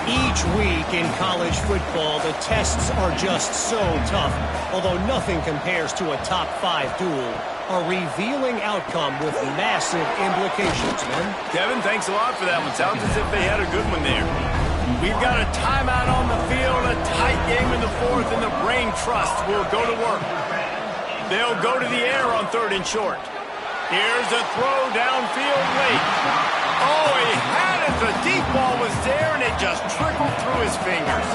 Each week in college football, the tests are just so tough, although nothing compares to a top 5 duel. A revealing outcome with massive implications, man. Kevin, thanks a lot for that one. Sounds as if they had a good one there. We've got a timeout on the field, a tight game in the fourth, and the Brain Trust will go to work. They'll go to the air on 3rd and short. Here's a throw downfield late. Oh, he had it. The deep ball was there, and it just trickled through his fingers.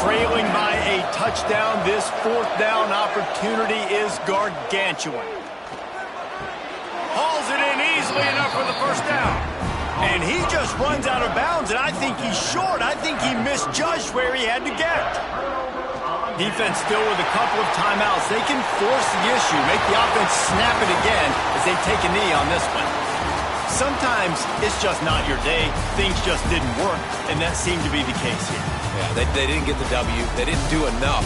Trailing by a touchdown, this fourth down opportunity is gargantuan. Hauls it in easily enough for the first down. And he just runs out of bounds, and I think he's short. I think he misjudged where he had to get. Defense still with a couple of timeouts. They can force the issue, make the offense snap it again as they take a knee on this one. Sometimes it's just not your day. Things just didn't work, and that seemed to be the case here. Yeah, they didn't get the W. They didn't do enough.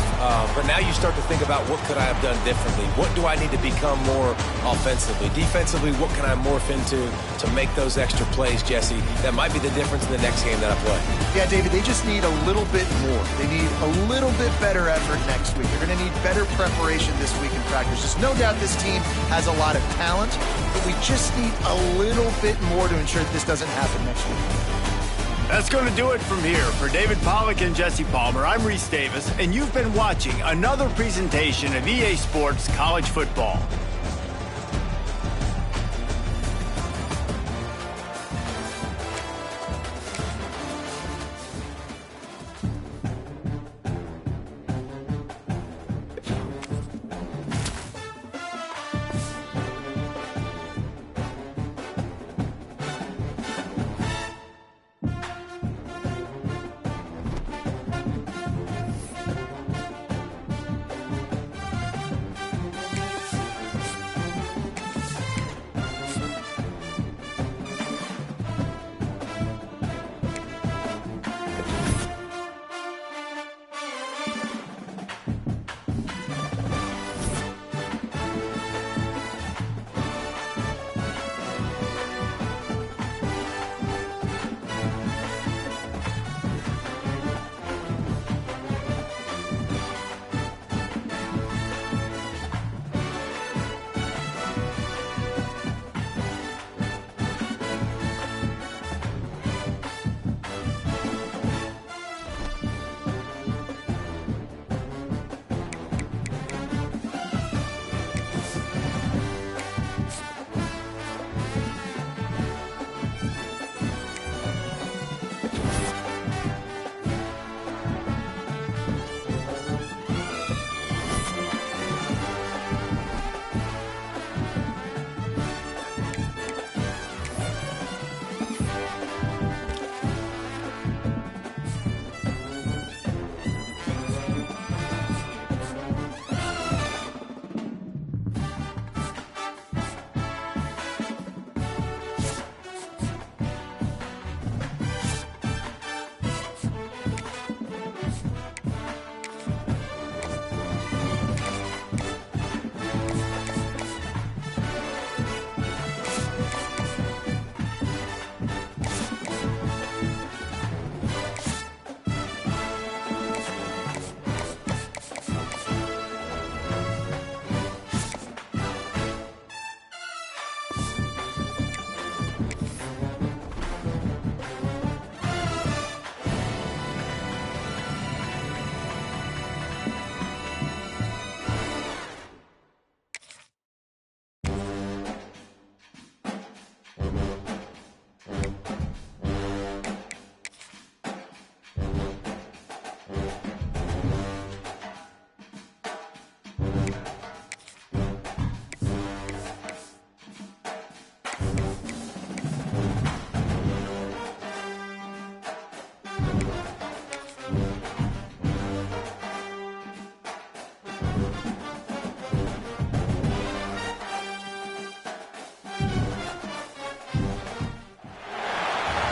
But now you start to think about what could I have done differently? What do I need to become more offensively? Defensively, what can I morph into to make those extra plays, Jesse? That might be the difference in the next game that I play. Yeah, David, they just need a little bit more. They need a little bit better effort next week. They're going to need better preparation this week in practice. There's no doubt this team has a lot of talent, but we just need a little bit more to ensure that this doesn't happen next week. That's going to do it from here. For David Pollack and Jesse Palmer, I'm Reese Davis, and you've been watching another presentation of EA Sports College Football.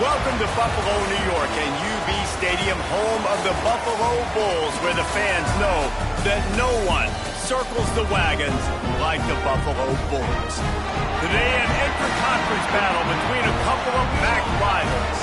Welcome to Buffalo, New York, and UB Stadium, home of the Buffalo Bulls, where the fans know that no one circles the wagons like the Buffalo Bulls. Today, an inter-conference battle between a couple of MAC rivals.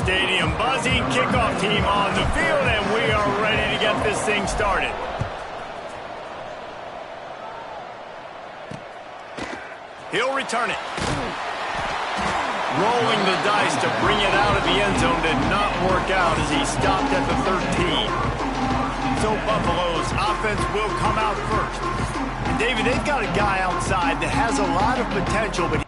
Stadium buzzing, kickoff team on the field, and we are ready to get this thing started. He'll return it. Rolling the dice to bring it out of the end zone did not work out as he stopped at the 13. So Buffalo's offense will come out first. And David, they've got a guy outside that has a lot of potential, but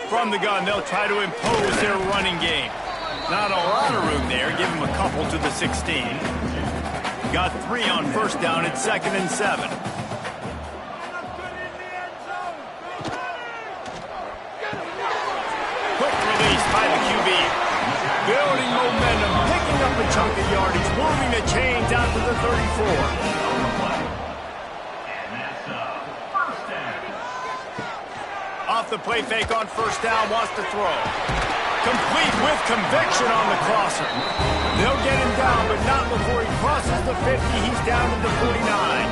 from the gun, they'll try to impose their running game. Not a lot of room there. Give him a couple to the 16. Got 3 on first down at 2nd and 7. Quick release by the QB. Building momentum, picking up a chunk of yardage, moving the chains out to the 34. Off the play fake on first down, wants to throw. Complete with conviction on the crosser. They'll get him down, but not before he crosses the 50. He's down to the 49.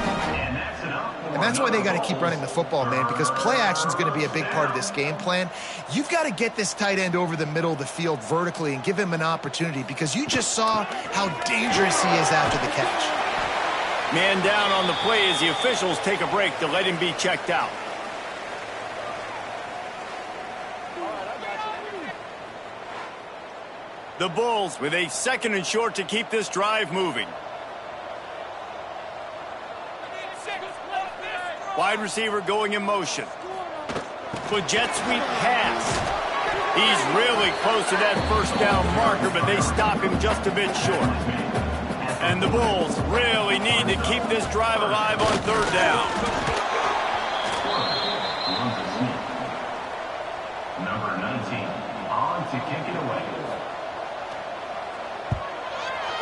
And that's why they got to keep running the football, man, because play action is going to be a big part of this game plan. You've got to get this tight end over the middle of the field vertically and give him an opportunity, because you just saw how dangerous he is after the catch. Man down on the play as the officials take a break to let him be checked out. The Bulls with a 2nd and short to keep this drive moving. Wide receiver going in motion. But jet sweep pass. He's really close to that first down marker, but they stop him just a bit short. And the Bulls really need to keep this drive alive on 3rd down. Number 19, on to kick it away.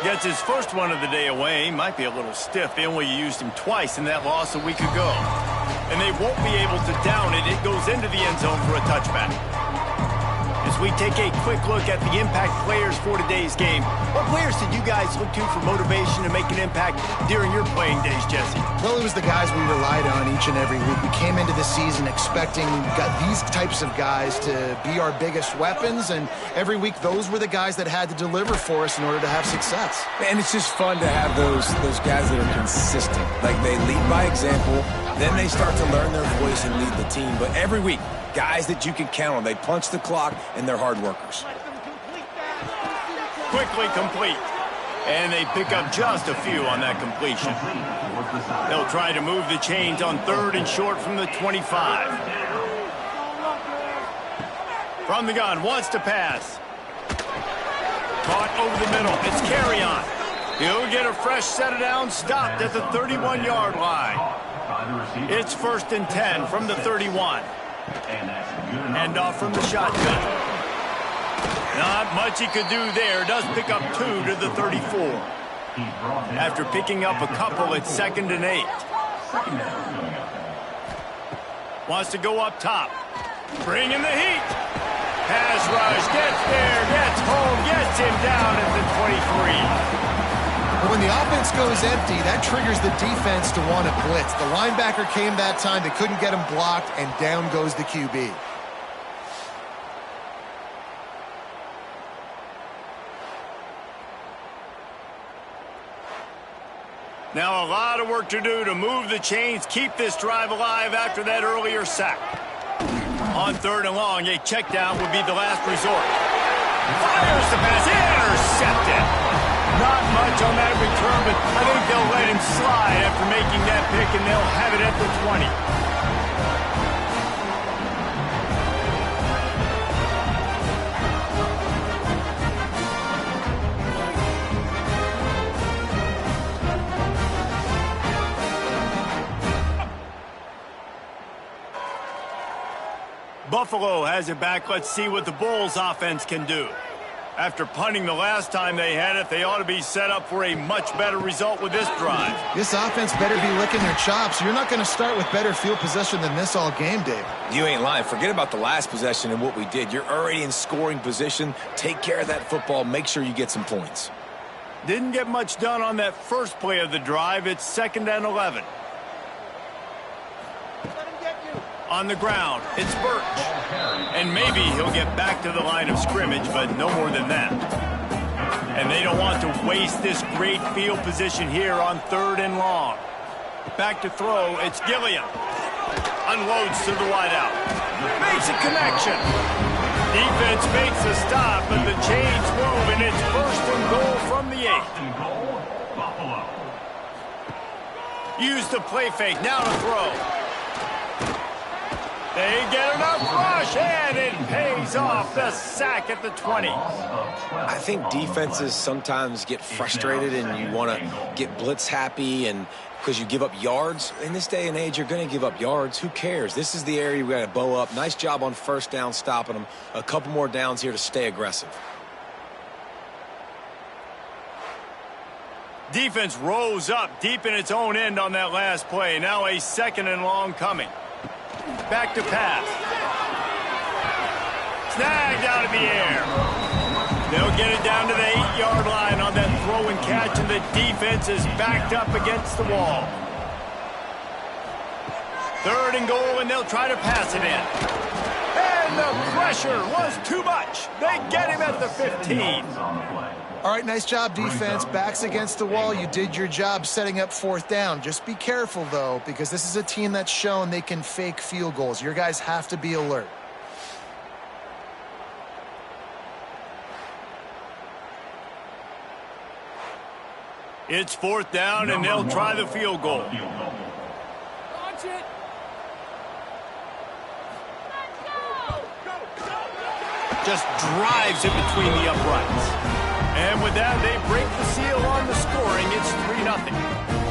Gets his first one of the day away. Might be a little stiff. They only used him twice in that loss a week ago. And they won't be able to down it. It goes into the end zone for a touchback. As we take a quick look at the impact players for today's game, what players did you guys look to for motivation to make an impact during your playing days, Jesse? Well, it was the guys we relied on each and every week. We came into the season expecting these types of guys to be our biggest weapons, and every week those were the guys that had to deliver for us in order to have success. And it's just fun to have those guys that are consistent. Like, they lead by example, then they start to learn their voice and lead the team. But every week, guys that you can count on. They punch the clock, and they're hard workers. Quickly complete. And they pick up just a few on that completion. They'll try to move the chains on 3rd and short from the 25. From the gun, wants to pass. Caught over the middle. It's Carry-On. He'll get a fresh set of downs, stopped at the 31-yard line. It's 1st and 10 from the 31. Hand off from the shotgun. Not much he could do there. Does pick up 2 to the 34. After picking up a couple at 2nd and 8. Wants to go up top. Bring in the heat. Pass rush. Gets there. Gets home. Gets him down at the 23. But when the offense goes empty, that triggers the defense to want to blitz. The linebacker came that time. They couldn't get him blocked, and down goes the QB. Now a lot of work to do to move the chains, keep this drive alive after that earlier sack. On 3rd and long, a check down would be the last resort. Fires the pass, intercepted. Not much on that return, but I think they'll let him slide after making that pick, and they'll have it at the 20. Buffalo has it back. Let's see what the Bulls offense can do. After punting the last time they had it, they ought to be set up for a much better result with this drive. This offense better be licking their chops. You're not going to start with better field possession than this all game, Dave. You ain't lying. Forget about the last possession and what we did. You're already in scoring position. Take care of that football. Make sure you get some points. Didn't get much done on that first play of the drive. It's 2nd and 11. On the ground, it's Birch. And maybe he'll get back to the line of scrimmage, but no more than that. And they don't want to waste this great field position here on 3rd and long. Back to throw, it's Gilliam. Unloads to the wideout. Makes a connection. Defense makes a stop, but the chains move, and it's 1st and goal from the 8. Use the play fake, now to throw. They get enough rush, and it pays off. The sack at the 20. I think defenses sometimes get frustrated and you want to get blitz happy and because you give up yards. In this day and age, you're going to give up yards. Who cares? This is the area we got to bow up. Nice job on 1st down, stopping them. A couple more downs here to stay aggressive. Defense rose up deep in its own end on that last play. Now a 2nd and long coming. Back to pass. Snagged out of the air. They'll get it down to the 8-yard line on that throw and catch, and the defense is backed up against the wall. 3rd and goal, and they'll try to pass it in. And the pressure was too much. They get him at the 15. All right, nice job, defense. Backs against the wall. You did your job setting up 4th down. Just be careful, though, because this is a team that's shown they can fake field goals. Your guys have to be alert. It's 4th down, and they'll try the field goal. Just drives it between the uprights. And with that, they break the seal on the scoring. It's 3-0.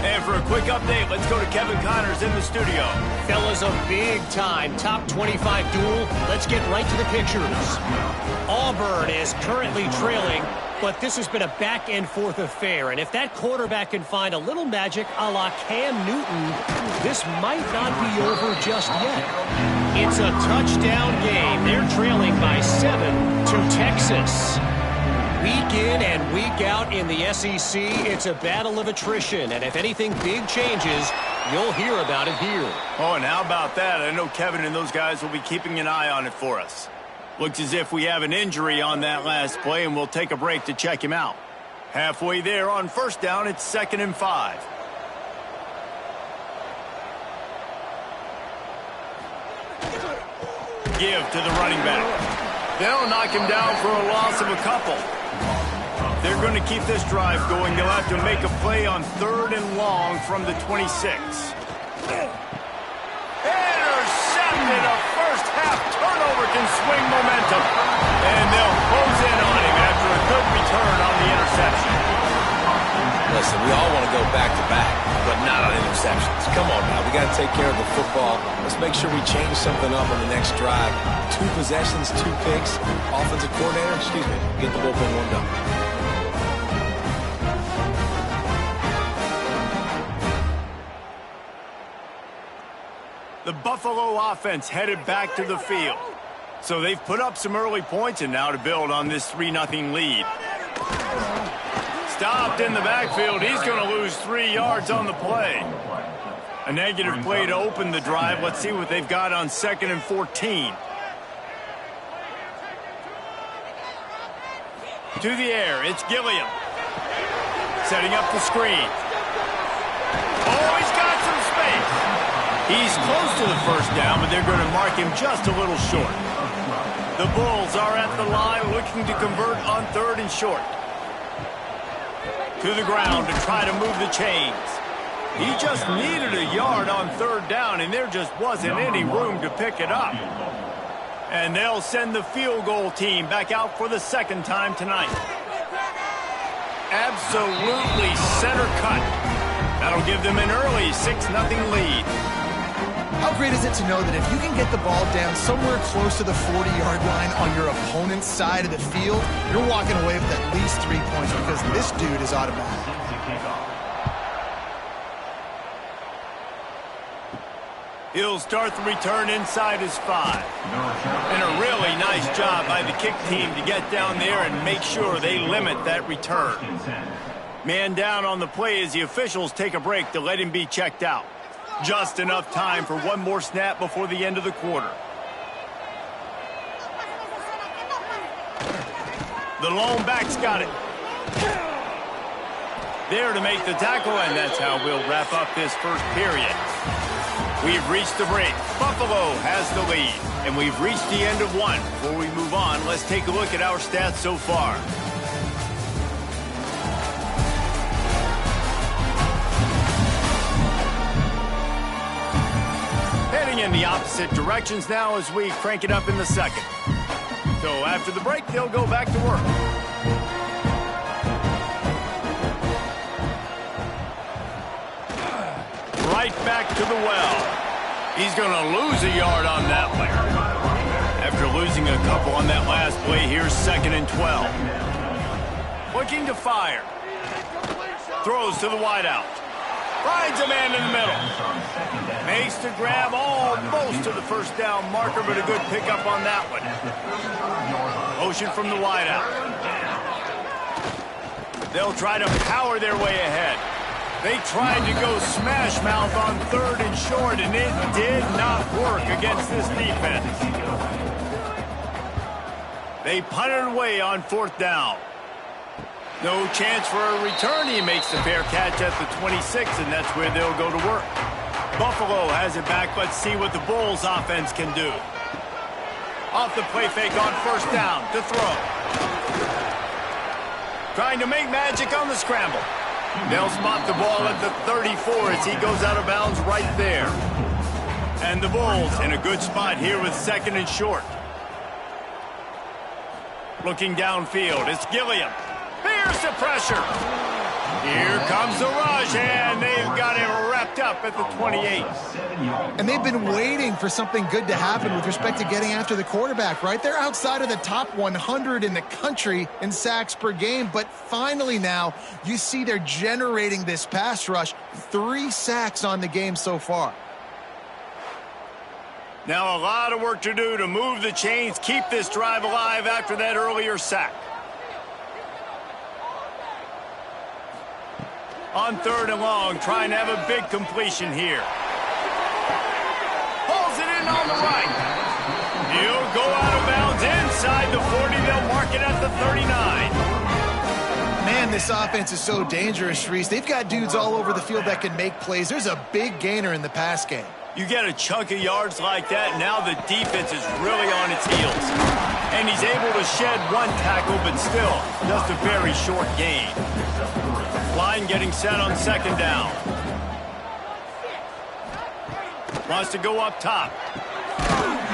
And for a quick update, let's go to Kevin Connors in the studio. Fellas, a big-time top 25 duel. Let's get right to the pictures. Auburn is currently trailing, but this has been a back-and-forth affair. And if that quarterback can find a little magic a la Cam Newton, this might not be over just yet. It's a touchdown game. They're trailing by 7 to Texas. Week in and week out in the SEC, it's a battle of attrition. And if anything big changes, you'll hear about it here. Oh, and how about that? I know Kevin and those guys will be keeping an eye on it for us. Looks as if we have an injury on that last play, and we'll take a break to check him out. Halfway there on 1st down, it's 2nd and 5. Give to the running back. They'll knock him down for a loss of a couple. They're going to keep this drive going. They'll have to make a play on 3rd and long from the 26. Intercepted. A first-half turnover can swing momentum. And they'll close in on him after a good return on the interception. Listen, we all want to go back-to-back, but not on interceptions. Come on now. We got to take care of the football. Let's make sure we change something up on the next drive. 2 possessions, 2 picks. Offensive coordinator, get the bullpen warmed up. The Buffalo offense headed back to the field. So they've put up some early points and now to build on this 3-0 lead. Stopped in the backfield. He's going to lose 3 yards on the play. A negative play to open the drive. Let's see what they've got on 2nd and 14. To the air, it's Gilliam. Setting up the screen. Oh, he's got some space. He's close to the 1st down, but they're going to mark him just a little short. The Bulls are at the line looking to convert on 3rd and short. To the ground to try to move the chains. He just needed a yard on 3rd down, and there just wasn't any room to pick it up. And they'll send the field goal team back out for the 2nd time tonight. Absolutely center cut. That'll give them an early 6-0 lead. How great is it to know that if you can get the ball down somewhere close to the 40-yard line on your opponent's side of the field, you're walking away with at least 3 points because this dude is automatic. He'll start the return inside his 5. And a really nice job by the kick team to get down there and make sure they limit that return. Man down on the play as the officials take a break to let him be checked out. Just enough time for one more snap before the end of the quarter. The lone back's got it. There to make the tackle, and that's how we'll wrap up this first period. We've reached the break. Buffalo has the lead, and we've reached the end of one. Before we move on, let's take a look at our stats so far. Heading in the opposite directions now as we crank it up in the second. So after the break, they'll go back to work. Right back to the well. He's going to lose a yard on that one. After losing a couple on that last play, here's 2nd and 12. Looking to fire. Throws to the wideout. Finds a man in the middle. Makes the grab almost to the first down marker, but a good pickup on that one. Motion from the wideout. They'll try to power their way ahead. They tried to go smash mouth on 3rd and short, and it did not work against this defense. They punted away on 4th down. No chance for a return. He makes the fair catch at the 26, and that's where they'll go to work. Buffalo has it back. Let's see what the Bulls offense can do. Off the play fake on 1st down to throw. Trying to make magic on the scramble. They'll spot the ball at the 34 as he goes out of bounds right there. And the Bulls in a good spot here with 2nd and short. Looking downfield, it's Gilliam. Here's the pressure. Here comes the rush, and they've got him wrapped up at the 28. And they've been waiting for something good to happen with respect to getting after the quarterback, right? They're outside of the top 100 in the country in sacks per game, but finally now you see they're generating this pass rush. 3 sacks on the game so far. Now a lot of work to do to move the chains, keep this drive alive after that earlier sack. On 3rd and long, trying to have a big completion here. Pulls it in on the right. He'll go out of bounds inside the 40. They'll mark it at the 39. Man, this offense is so dangerous, Reese. They've got dudes all over the field that can make plays. There's a big gainer in the pass game. You get a chunk of yards like that, now the defense is really on its heels. And he's able to shed 1 tackle, but still, just a very short gain. Line getting set on 2nd down. Wants to go up top.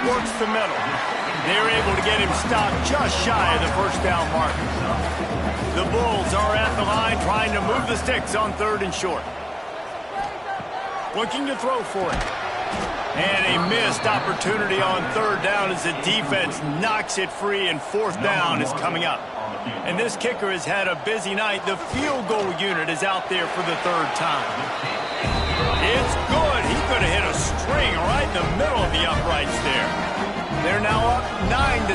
Works the middle. They're able to get him stopped just shy of the 1st down marker. The Bulls are at the line trying to move the sticks on 3rd and short. Looking to throw for it. And a missed opportunity on 3rd down as the defense knocks it free, and 4th down is coming up. And this kicker has had a busy night. The field goal unit is out there for the 3rd time. It's good. He could have hit a string right in the middle of the uprights there. They're now up 9-0.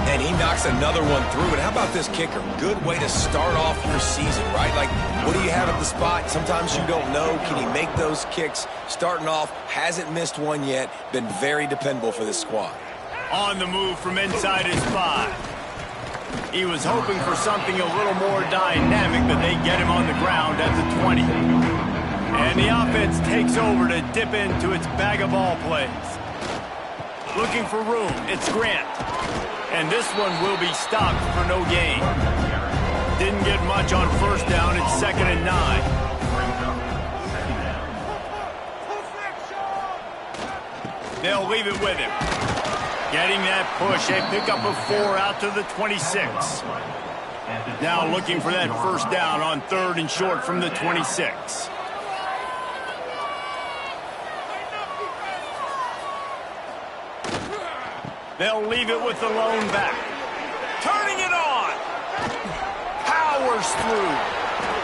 And he knocks another one through. And how about this kicker? Good way to start off your season, right? Like, what do you have at the spot? Sometimes you don't know. Can he make those kicks? Starting off, hasn't missed one yet. Been very dependable for this squad. On the move from inside his 5. He was hoping for something a little more dynamic, but they get him on the ground at the 20. And the offense takes over to dip into its bag of ball plays. Looking for room, it's Grant. And this one will be stopped for no gain. Didn't get much on 1st down, it's 2nd and 9. They'll leave it with him. Getting that push, a pickup of 4 out to the 26. Now looking for that 1st down on 3rd and short from the 26. They'll leave it with the lone back. Turning it on. Powers through.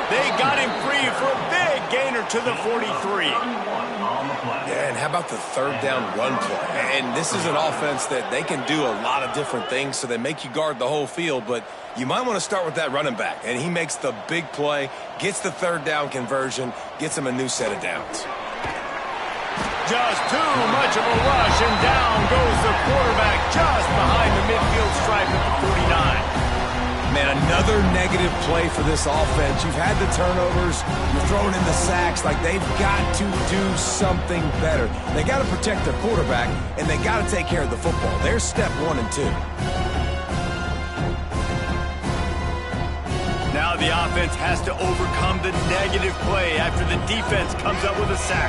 They got him free for a big gainer to the 43. Yeah, and how about the third down run play? And this is an offense that they can do a lot of different things, so they make you guard the whole field, but you might want to start with that running back. And he makes the big play, gets the third down conversion, gets him a new set of downs. Just too much of a rush, and down goes the quarterback just behind the midfield stripe at the 49. Man, another negative play for this offense. You've had the turnovers, you're throwing in the sacks. Like, they've got to do something better. They got to protect their quarterback, and they got to take care of the football. There's step 1 and 2. Now the offense has to overcome the negative play after the defense comes up with a sack.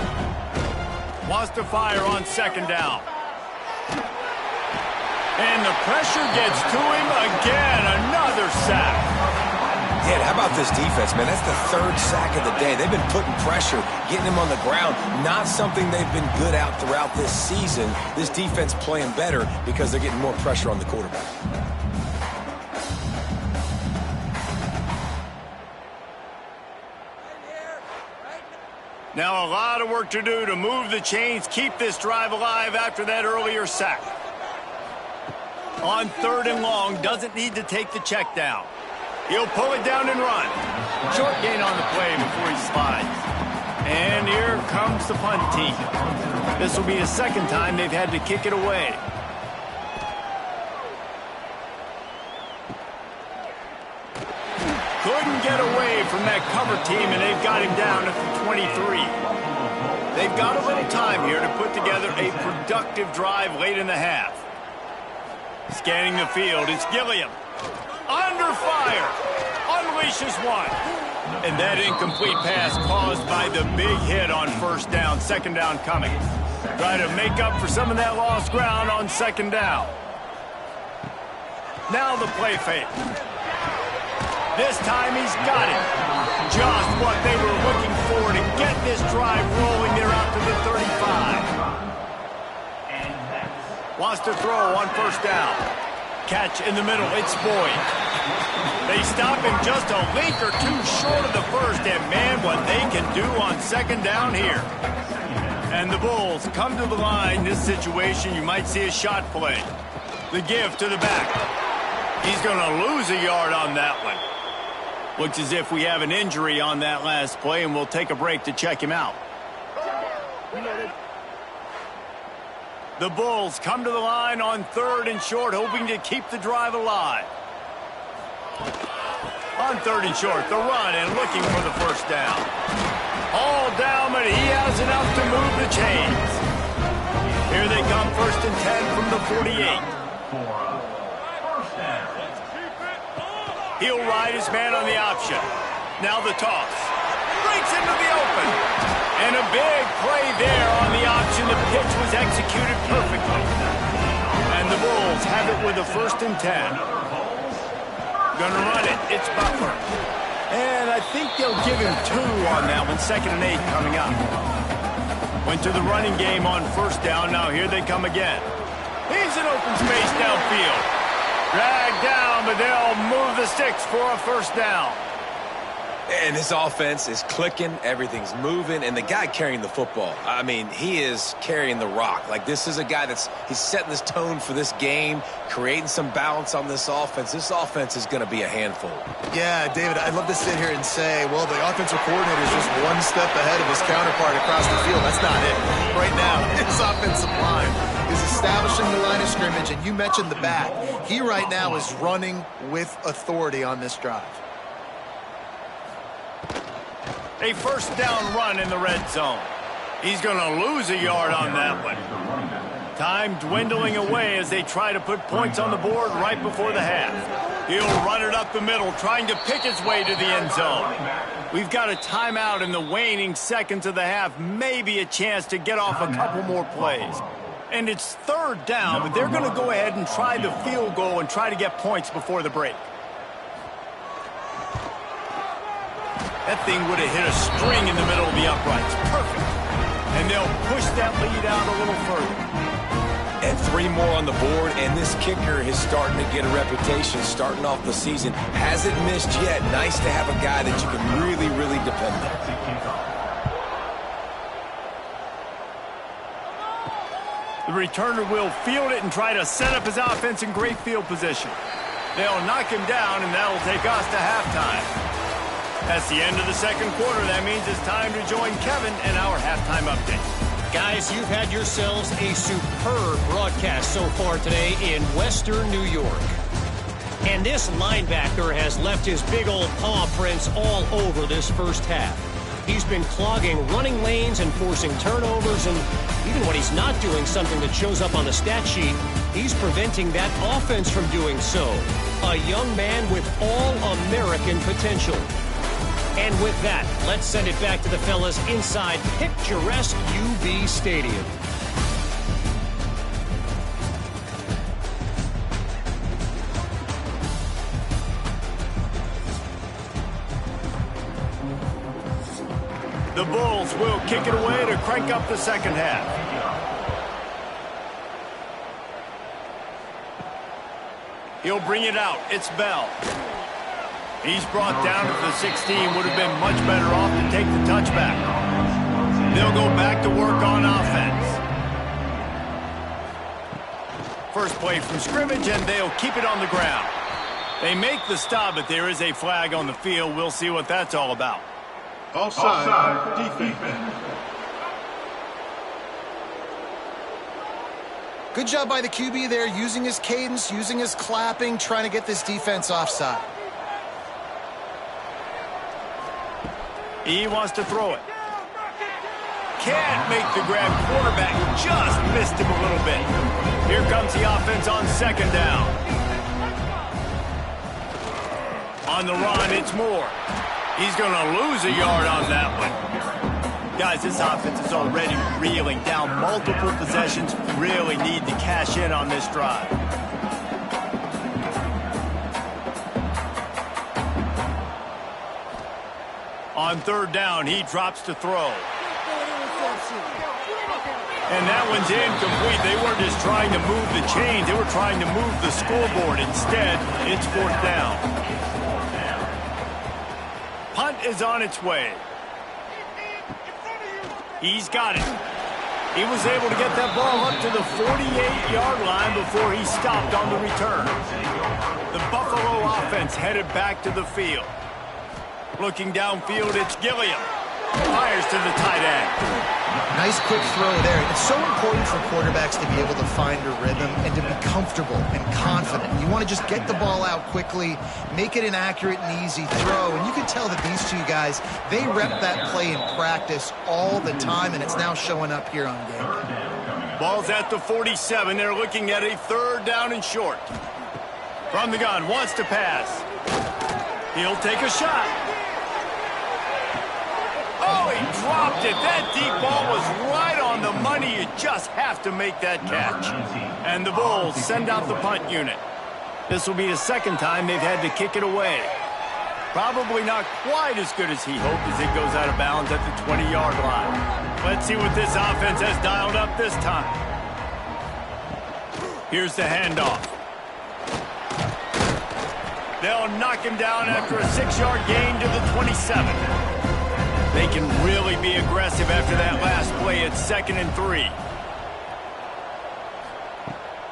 Wants to fire on second down. And the pressure gets to him again. Another sack. Yeah, how about this defense, man? That's the third sack of the day. They've been putting pressure, getting him on the ground. Not something they've been good at throughout this season. This defense playing better because they're getting more pressure on the quarterback. Now a lot of work to do to move the chains, keep this drive alive after that earlier sack. On third and long, doesn't need to take the check down. He'll pull it down and run. Short gain on the play before he slides. And here comes the punt team. This will be the second time they've had to kick it away. Couldn't get away from that cover team, and they've got him down at the 23. They've got a little time here to put together a productive drive late in the half. Scanning the field, it's Gilliam. Under fire. Unleashes one. And that incomplete pass caused by the big hit on first down. Second down coming. Try to make up for some of that lost ground on second down. Now the play fake. This time he's got it. Just what they were looking for to get this drive rolling there out to the 35. Wants to throw on first down. Catch in the middle, it's Boyd. They stop him just a link or two short of the first, and man, what they can do on second down here. And the Bulls come to the line. This situation, you might see a shot play. The give to the back. He's going to lose a yard on that one. Looks as if we have an injury on that last play, and we'll take a break to check him out. The Bulls come to the line on third and short, hoping to keep the drive alive. On third and short, the run and looking for the first down. All down, but he has enough to move the chains. Here they come, first and 10 from the 48. He'll ride his man on the option. Now the toss. Breaks into the open. And a big play there on the option. The pitch was executed perfectly. And the Bulls have it with a first and 10. Gonna run it. It's Butler. And I think they'll give him 2 on that one. Second and 8 coming up. Went to the running game on first down. Now here they come again. He's in open space downfield. Dragged down, but they'll move the sticks for a first down. And this offense is clicking, everything's moving, and the guy carrying the football, I mean, he is carrying the rock. Like, this is a guy he's setting this tone for this game, creating some balance on this offense. This offense is going to be a handful. Yeah, David, I'd love to sit here and say, well, the offensive coordinator is just one step ahead of his counterpart across the field. That's not it. Right now, his offensive line is establishing the line of scrimmage, and you mentioned the back. He right now is running with authority on this drive. A first down run in the red zone. He's going to lose a yard on that one. Time dwindling away as they try to put points on the board right before the half. He'll run it up the middle, trying to pick his way to the end zone. We've got a timeout in the waning seconds of the half, maybe a chance to get off a couple more plays. And it's third down, but they're going to go ahead and try the field goal and try to get points before the break. That thing would have hit a string in the middle of the uprights. Perfect. And they'll push that lead out a little further. And 3 more on the board, and this kicker is starting to get a reputation starting off the season. Hasn't missed yet. Nice to have a guy that you can really, really depend on. The returner will field it and try to set up his offense in great field position. They'll knock him down, and that'll take us to halftime. That's the end of the second quarter. That means it's time to join Kevin in our halftime update. Guys, you've had yourselves a superb broadcast so far today in Western New York. And this linebacker has left his big old paw prints all over this first half. He's been clogging running lanes and forcing turnovers, and even when he's not doing something that shows up on the stat sheet, he's preventing that offense from doing so. A young man with all-American potential. And with that, let's send it back to the fellas inside picturesque UB Stadium. The Bulls will kick it away to crank up the second half. He'll bring it out. It's Bell. He's brought down to the 16. Would have been much better off to take the touchback. They'll go back to work on offense. First play from scrimmage, and they'll keep it on the ground. They make the stop, but there is a flag on the field. We'll see what that's all about. Offside defense. Good job by the QB there, using his cadence, using his clapping, trying to get this defense offside. He wants to throw it. Can't make the grab. Quarterback just missed him a little bit. Here comes the offense on second down. On the run, it's Moore. He's going to lose a yard on that one. Guys, this offense is already reeling down multiple possessions. Really need to cash in on this drive. On third down, he drops to throw. And that one's incomplete. They weren't just trying to move the chains. They were trying to move the scoreboard. Instead, it's fourth down. Punt is on its way. He's got it. He was able to get that ball up to the 48-yard line before he stopped on the return. The Buffalo offense headed back to the field. Looking downfield, it's Gilliam. Fires to the tight end. Nice quick throw there. It's so important for quarterbacks to be able to find a rhythm and to be comfortable and confident. You want to just get the ball out quickly, make it an accurate and easy throw. And you can tell that these two guys, they rep that play in practice all the time, and it's now showing up here on game day. Ball's at the 47. They're looking at a third down and short. From the gun, wants to pass. He'll take a shot. Oh, he dropped it. That deep ball was right on the money. You just have to make that catch. And the Bulls send out the punt unit. This will be the second time they've had to kick it away. Probably not quite as good as he hoped as it goes out of bounds at the 20-yard line. Let's see what this offense has dialed up this time. Here's the handoff. They'll knock him down after a 6-yard gain to the 27. They can really be aggressive after that last play. It's 2nd and 3.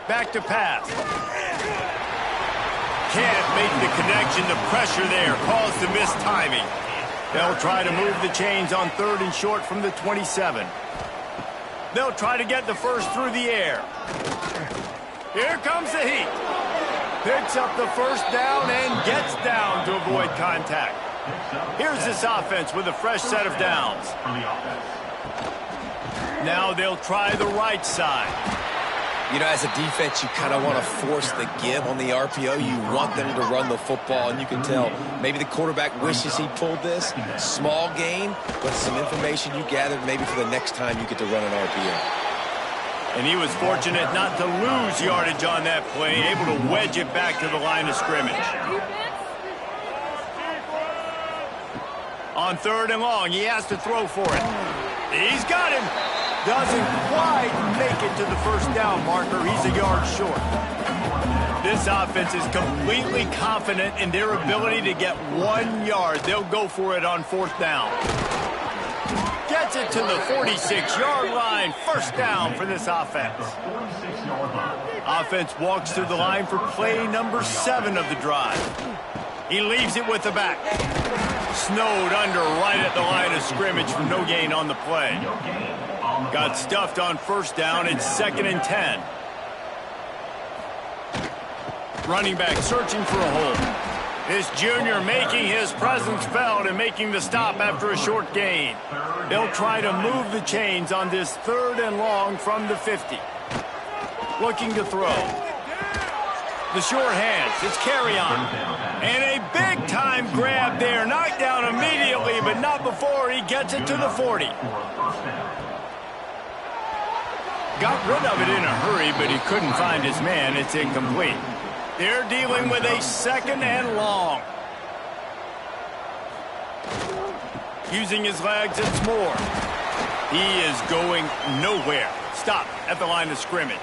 Back to pass. Can't make the connection. The pressure there caused the missed timing. They'll try to move the chains on 3rd and short from the 27. They'll try to get the first through the air. Here comes the heat. Picks up the first down and gets down to avoid contact. Here's this offense with a fresh set of downs. Now they'll try the right side. You know, as a defense, you kind of want to force the give on the RPO. You want them to run the football, and you can tell maybe the quarterback wishes he pulled this. Small gain, but some information you gathered maybe for the next time you get to run an RPO. And he was fortunate not to lose yardage on that play, able to wedge it back to the line of scrimmage. On 3rd and long, he has to throw for it. He's got him. Doesn't quite make it to the first down marker. He's a yard short. This offense is completely confident in their ability to get 1 yard. They'll go for it on 4th down. Gets it to the 46-yard line. First down for this offense. Offense walks to the line for play number 7 of the drive. He leaves it with the back. Snowed under right at the line of scrimmage for no gain on the play. Got stuffed on 1st down. It's 2nd and 10. Running back searching for a hole. This junior making his presence felt and making the stop after a short gain. They'll try to move the chains on this 3rd and long from the 50. Looking to throw. The short hands. It's carry on. And a big-time grab there. Knocked down immediately, but not before he gets it to the 40. Got rid of it in a hurry, but he couldn't find his man. It's incomplete. They're dealing with a 2nd and long. Using his legs, it's Moore. He is going nowhere. Stop at the line of scrimmage.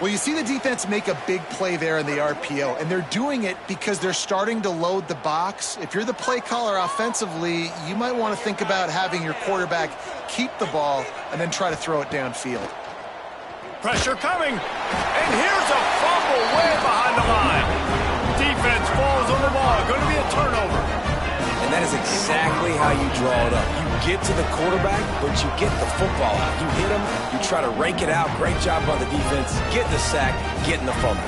Well, you see the defense make a big play there in the RPO, and they're doing it because they're starting to load the box. If you're the play caller offensively, you might want to think about having your quarterback keep the ball and then try to throw it downfield. Pressure coming, and here's a fumble way behind the line. Defense falls on the ball. Going to be a turnover. And that is exactly how you draw it up. You get to the quarterback, but you get the football out. You hit him, you try to rake it out. Great job by the defense. Get the sack, getting the fumble.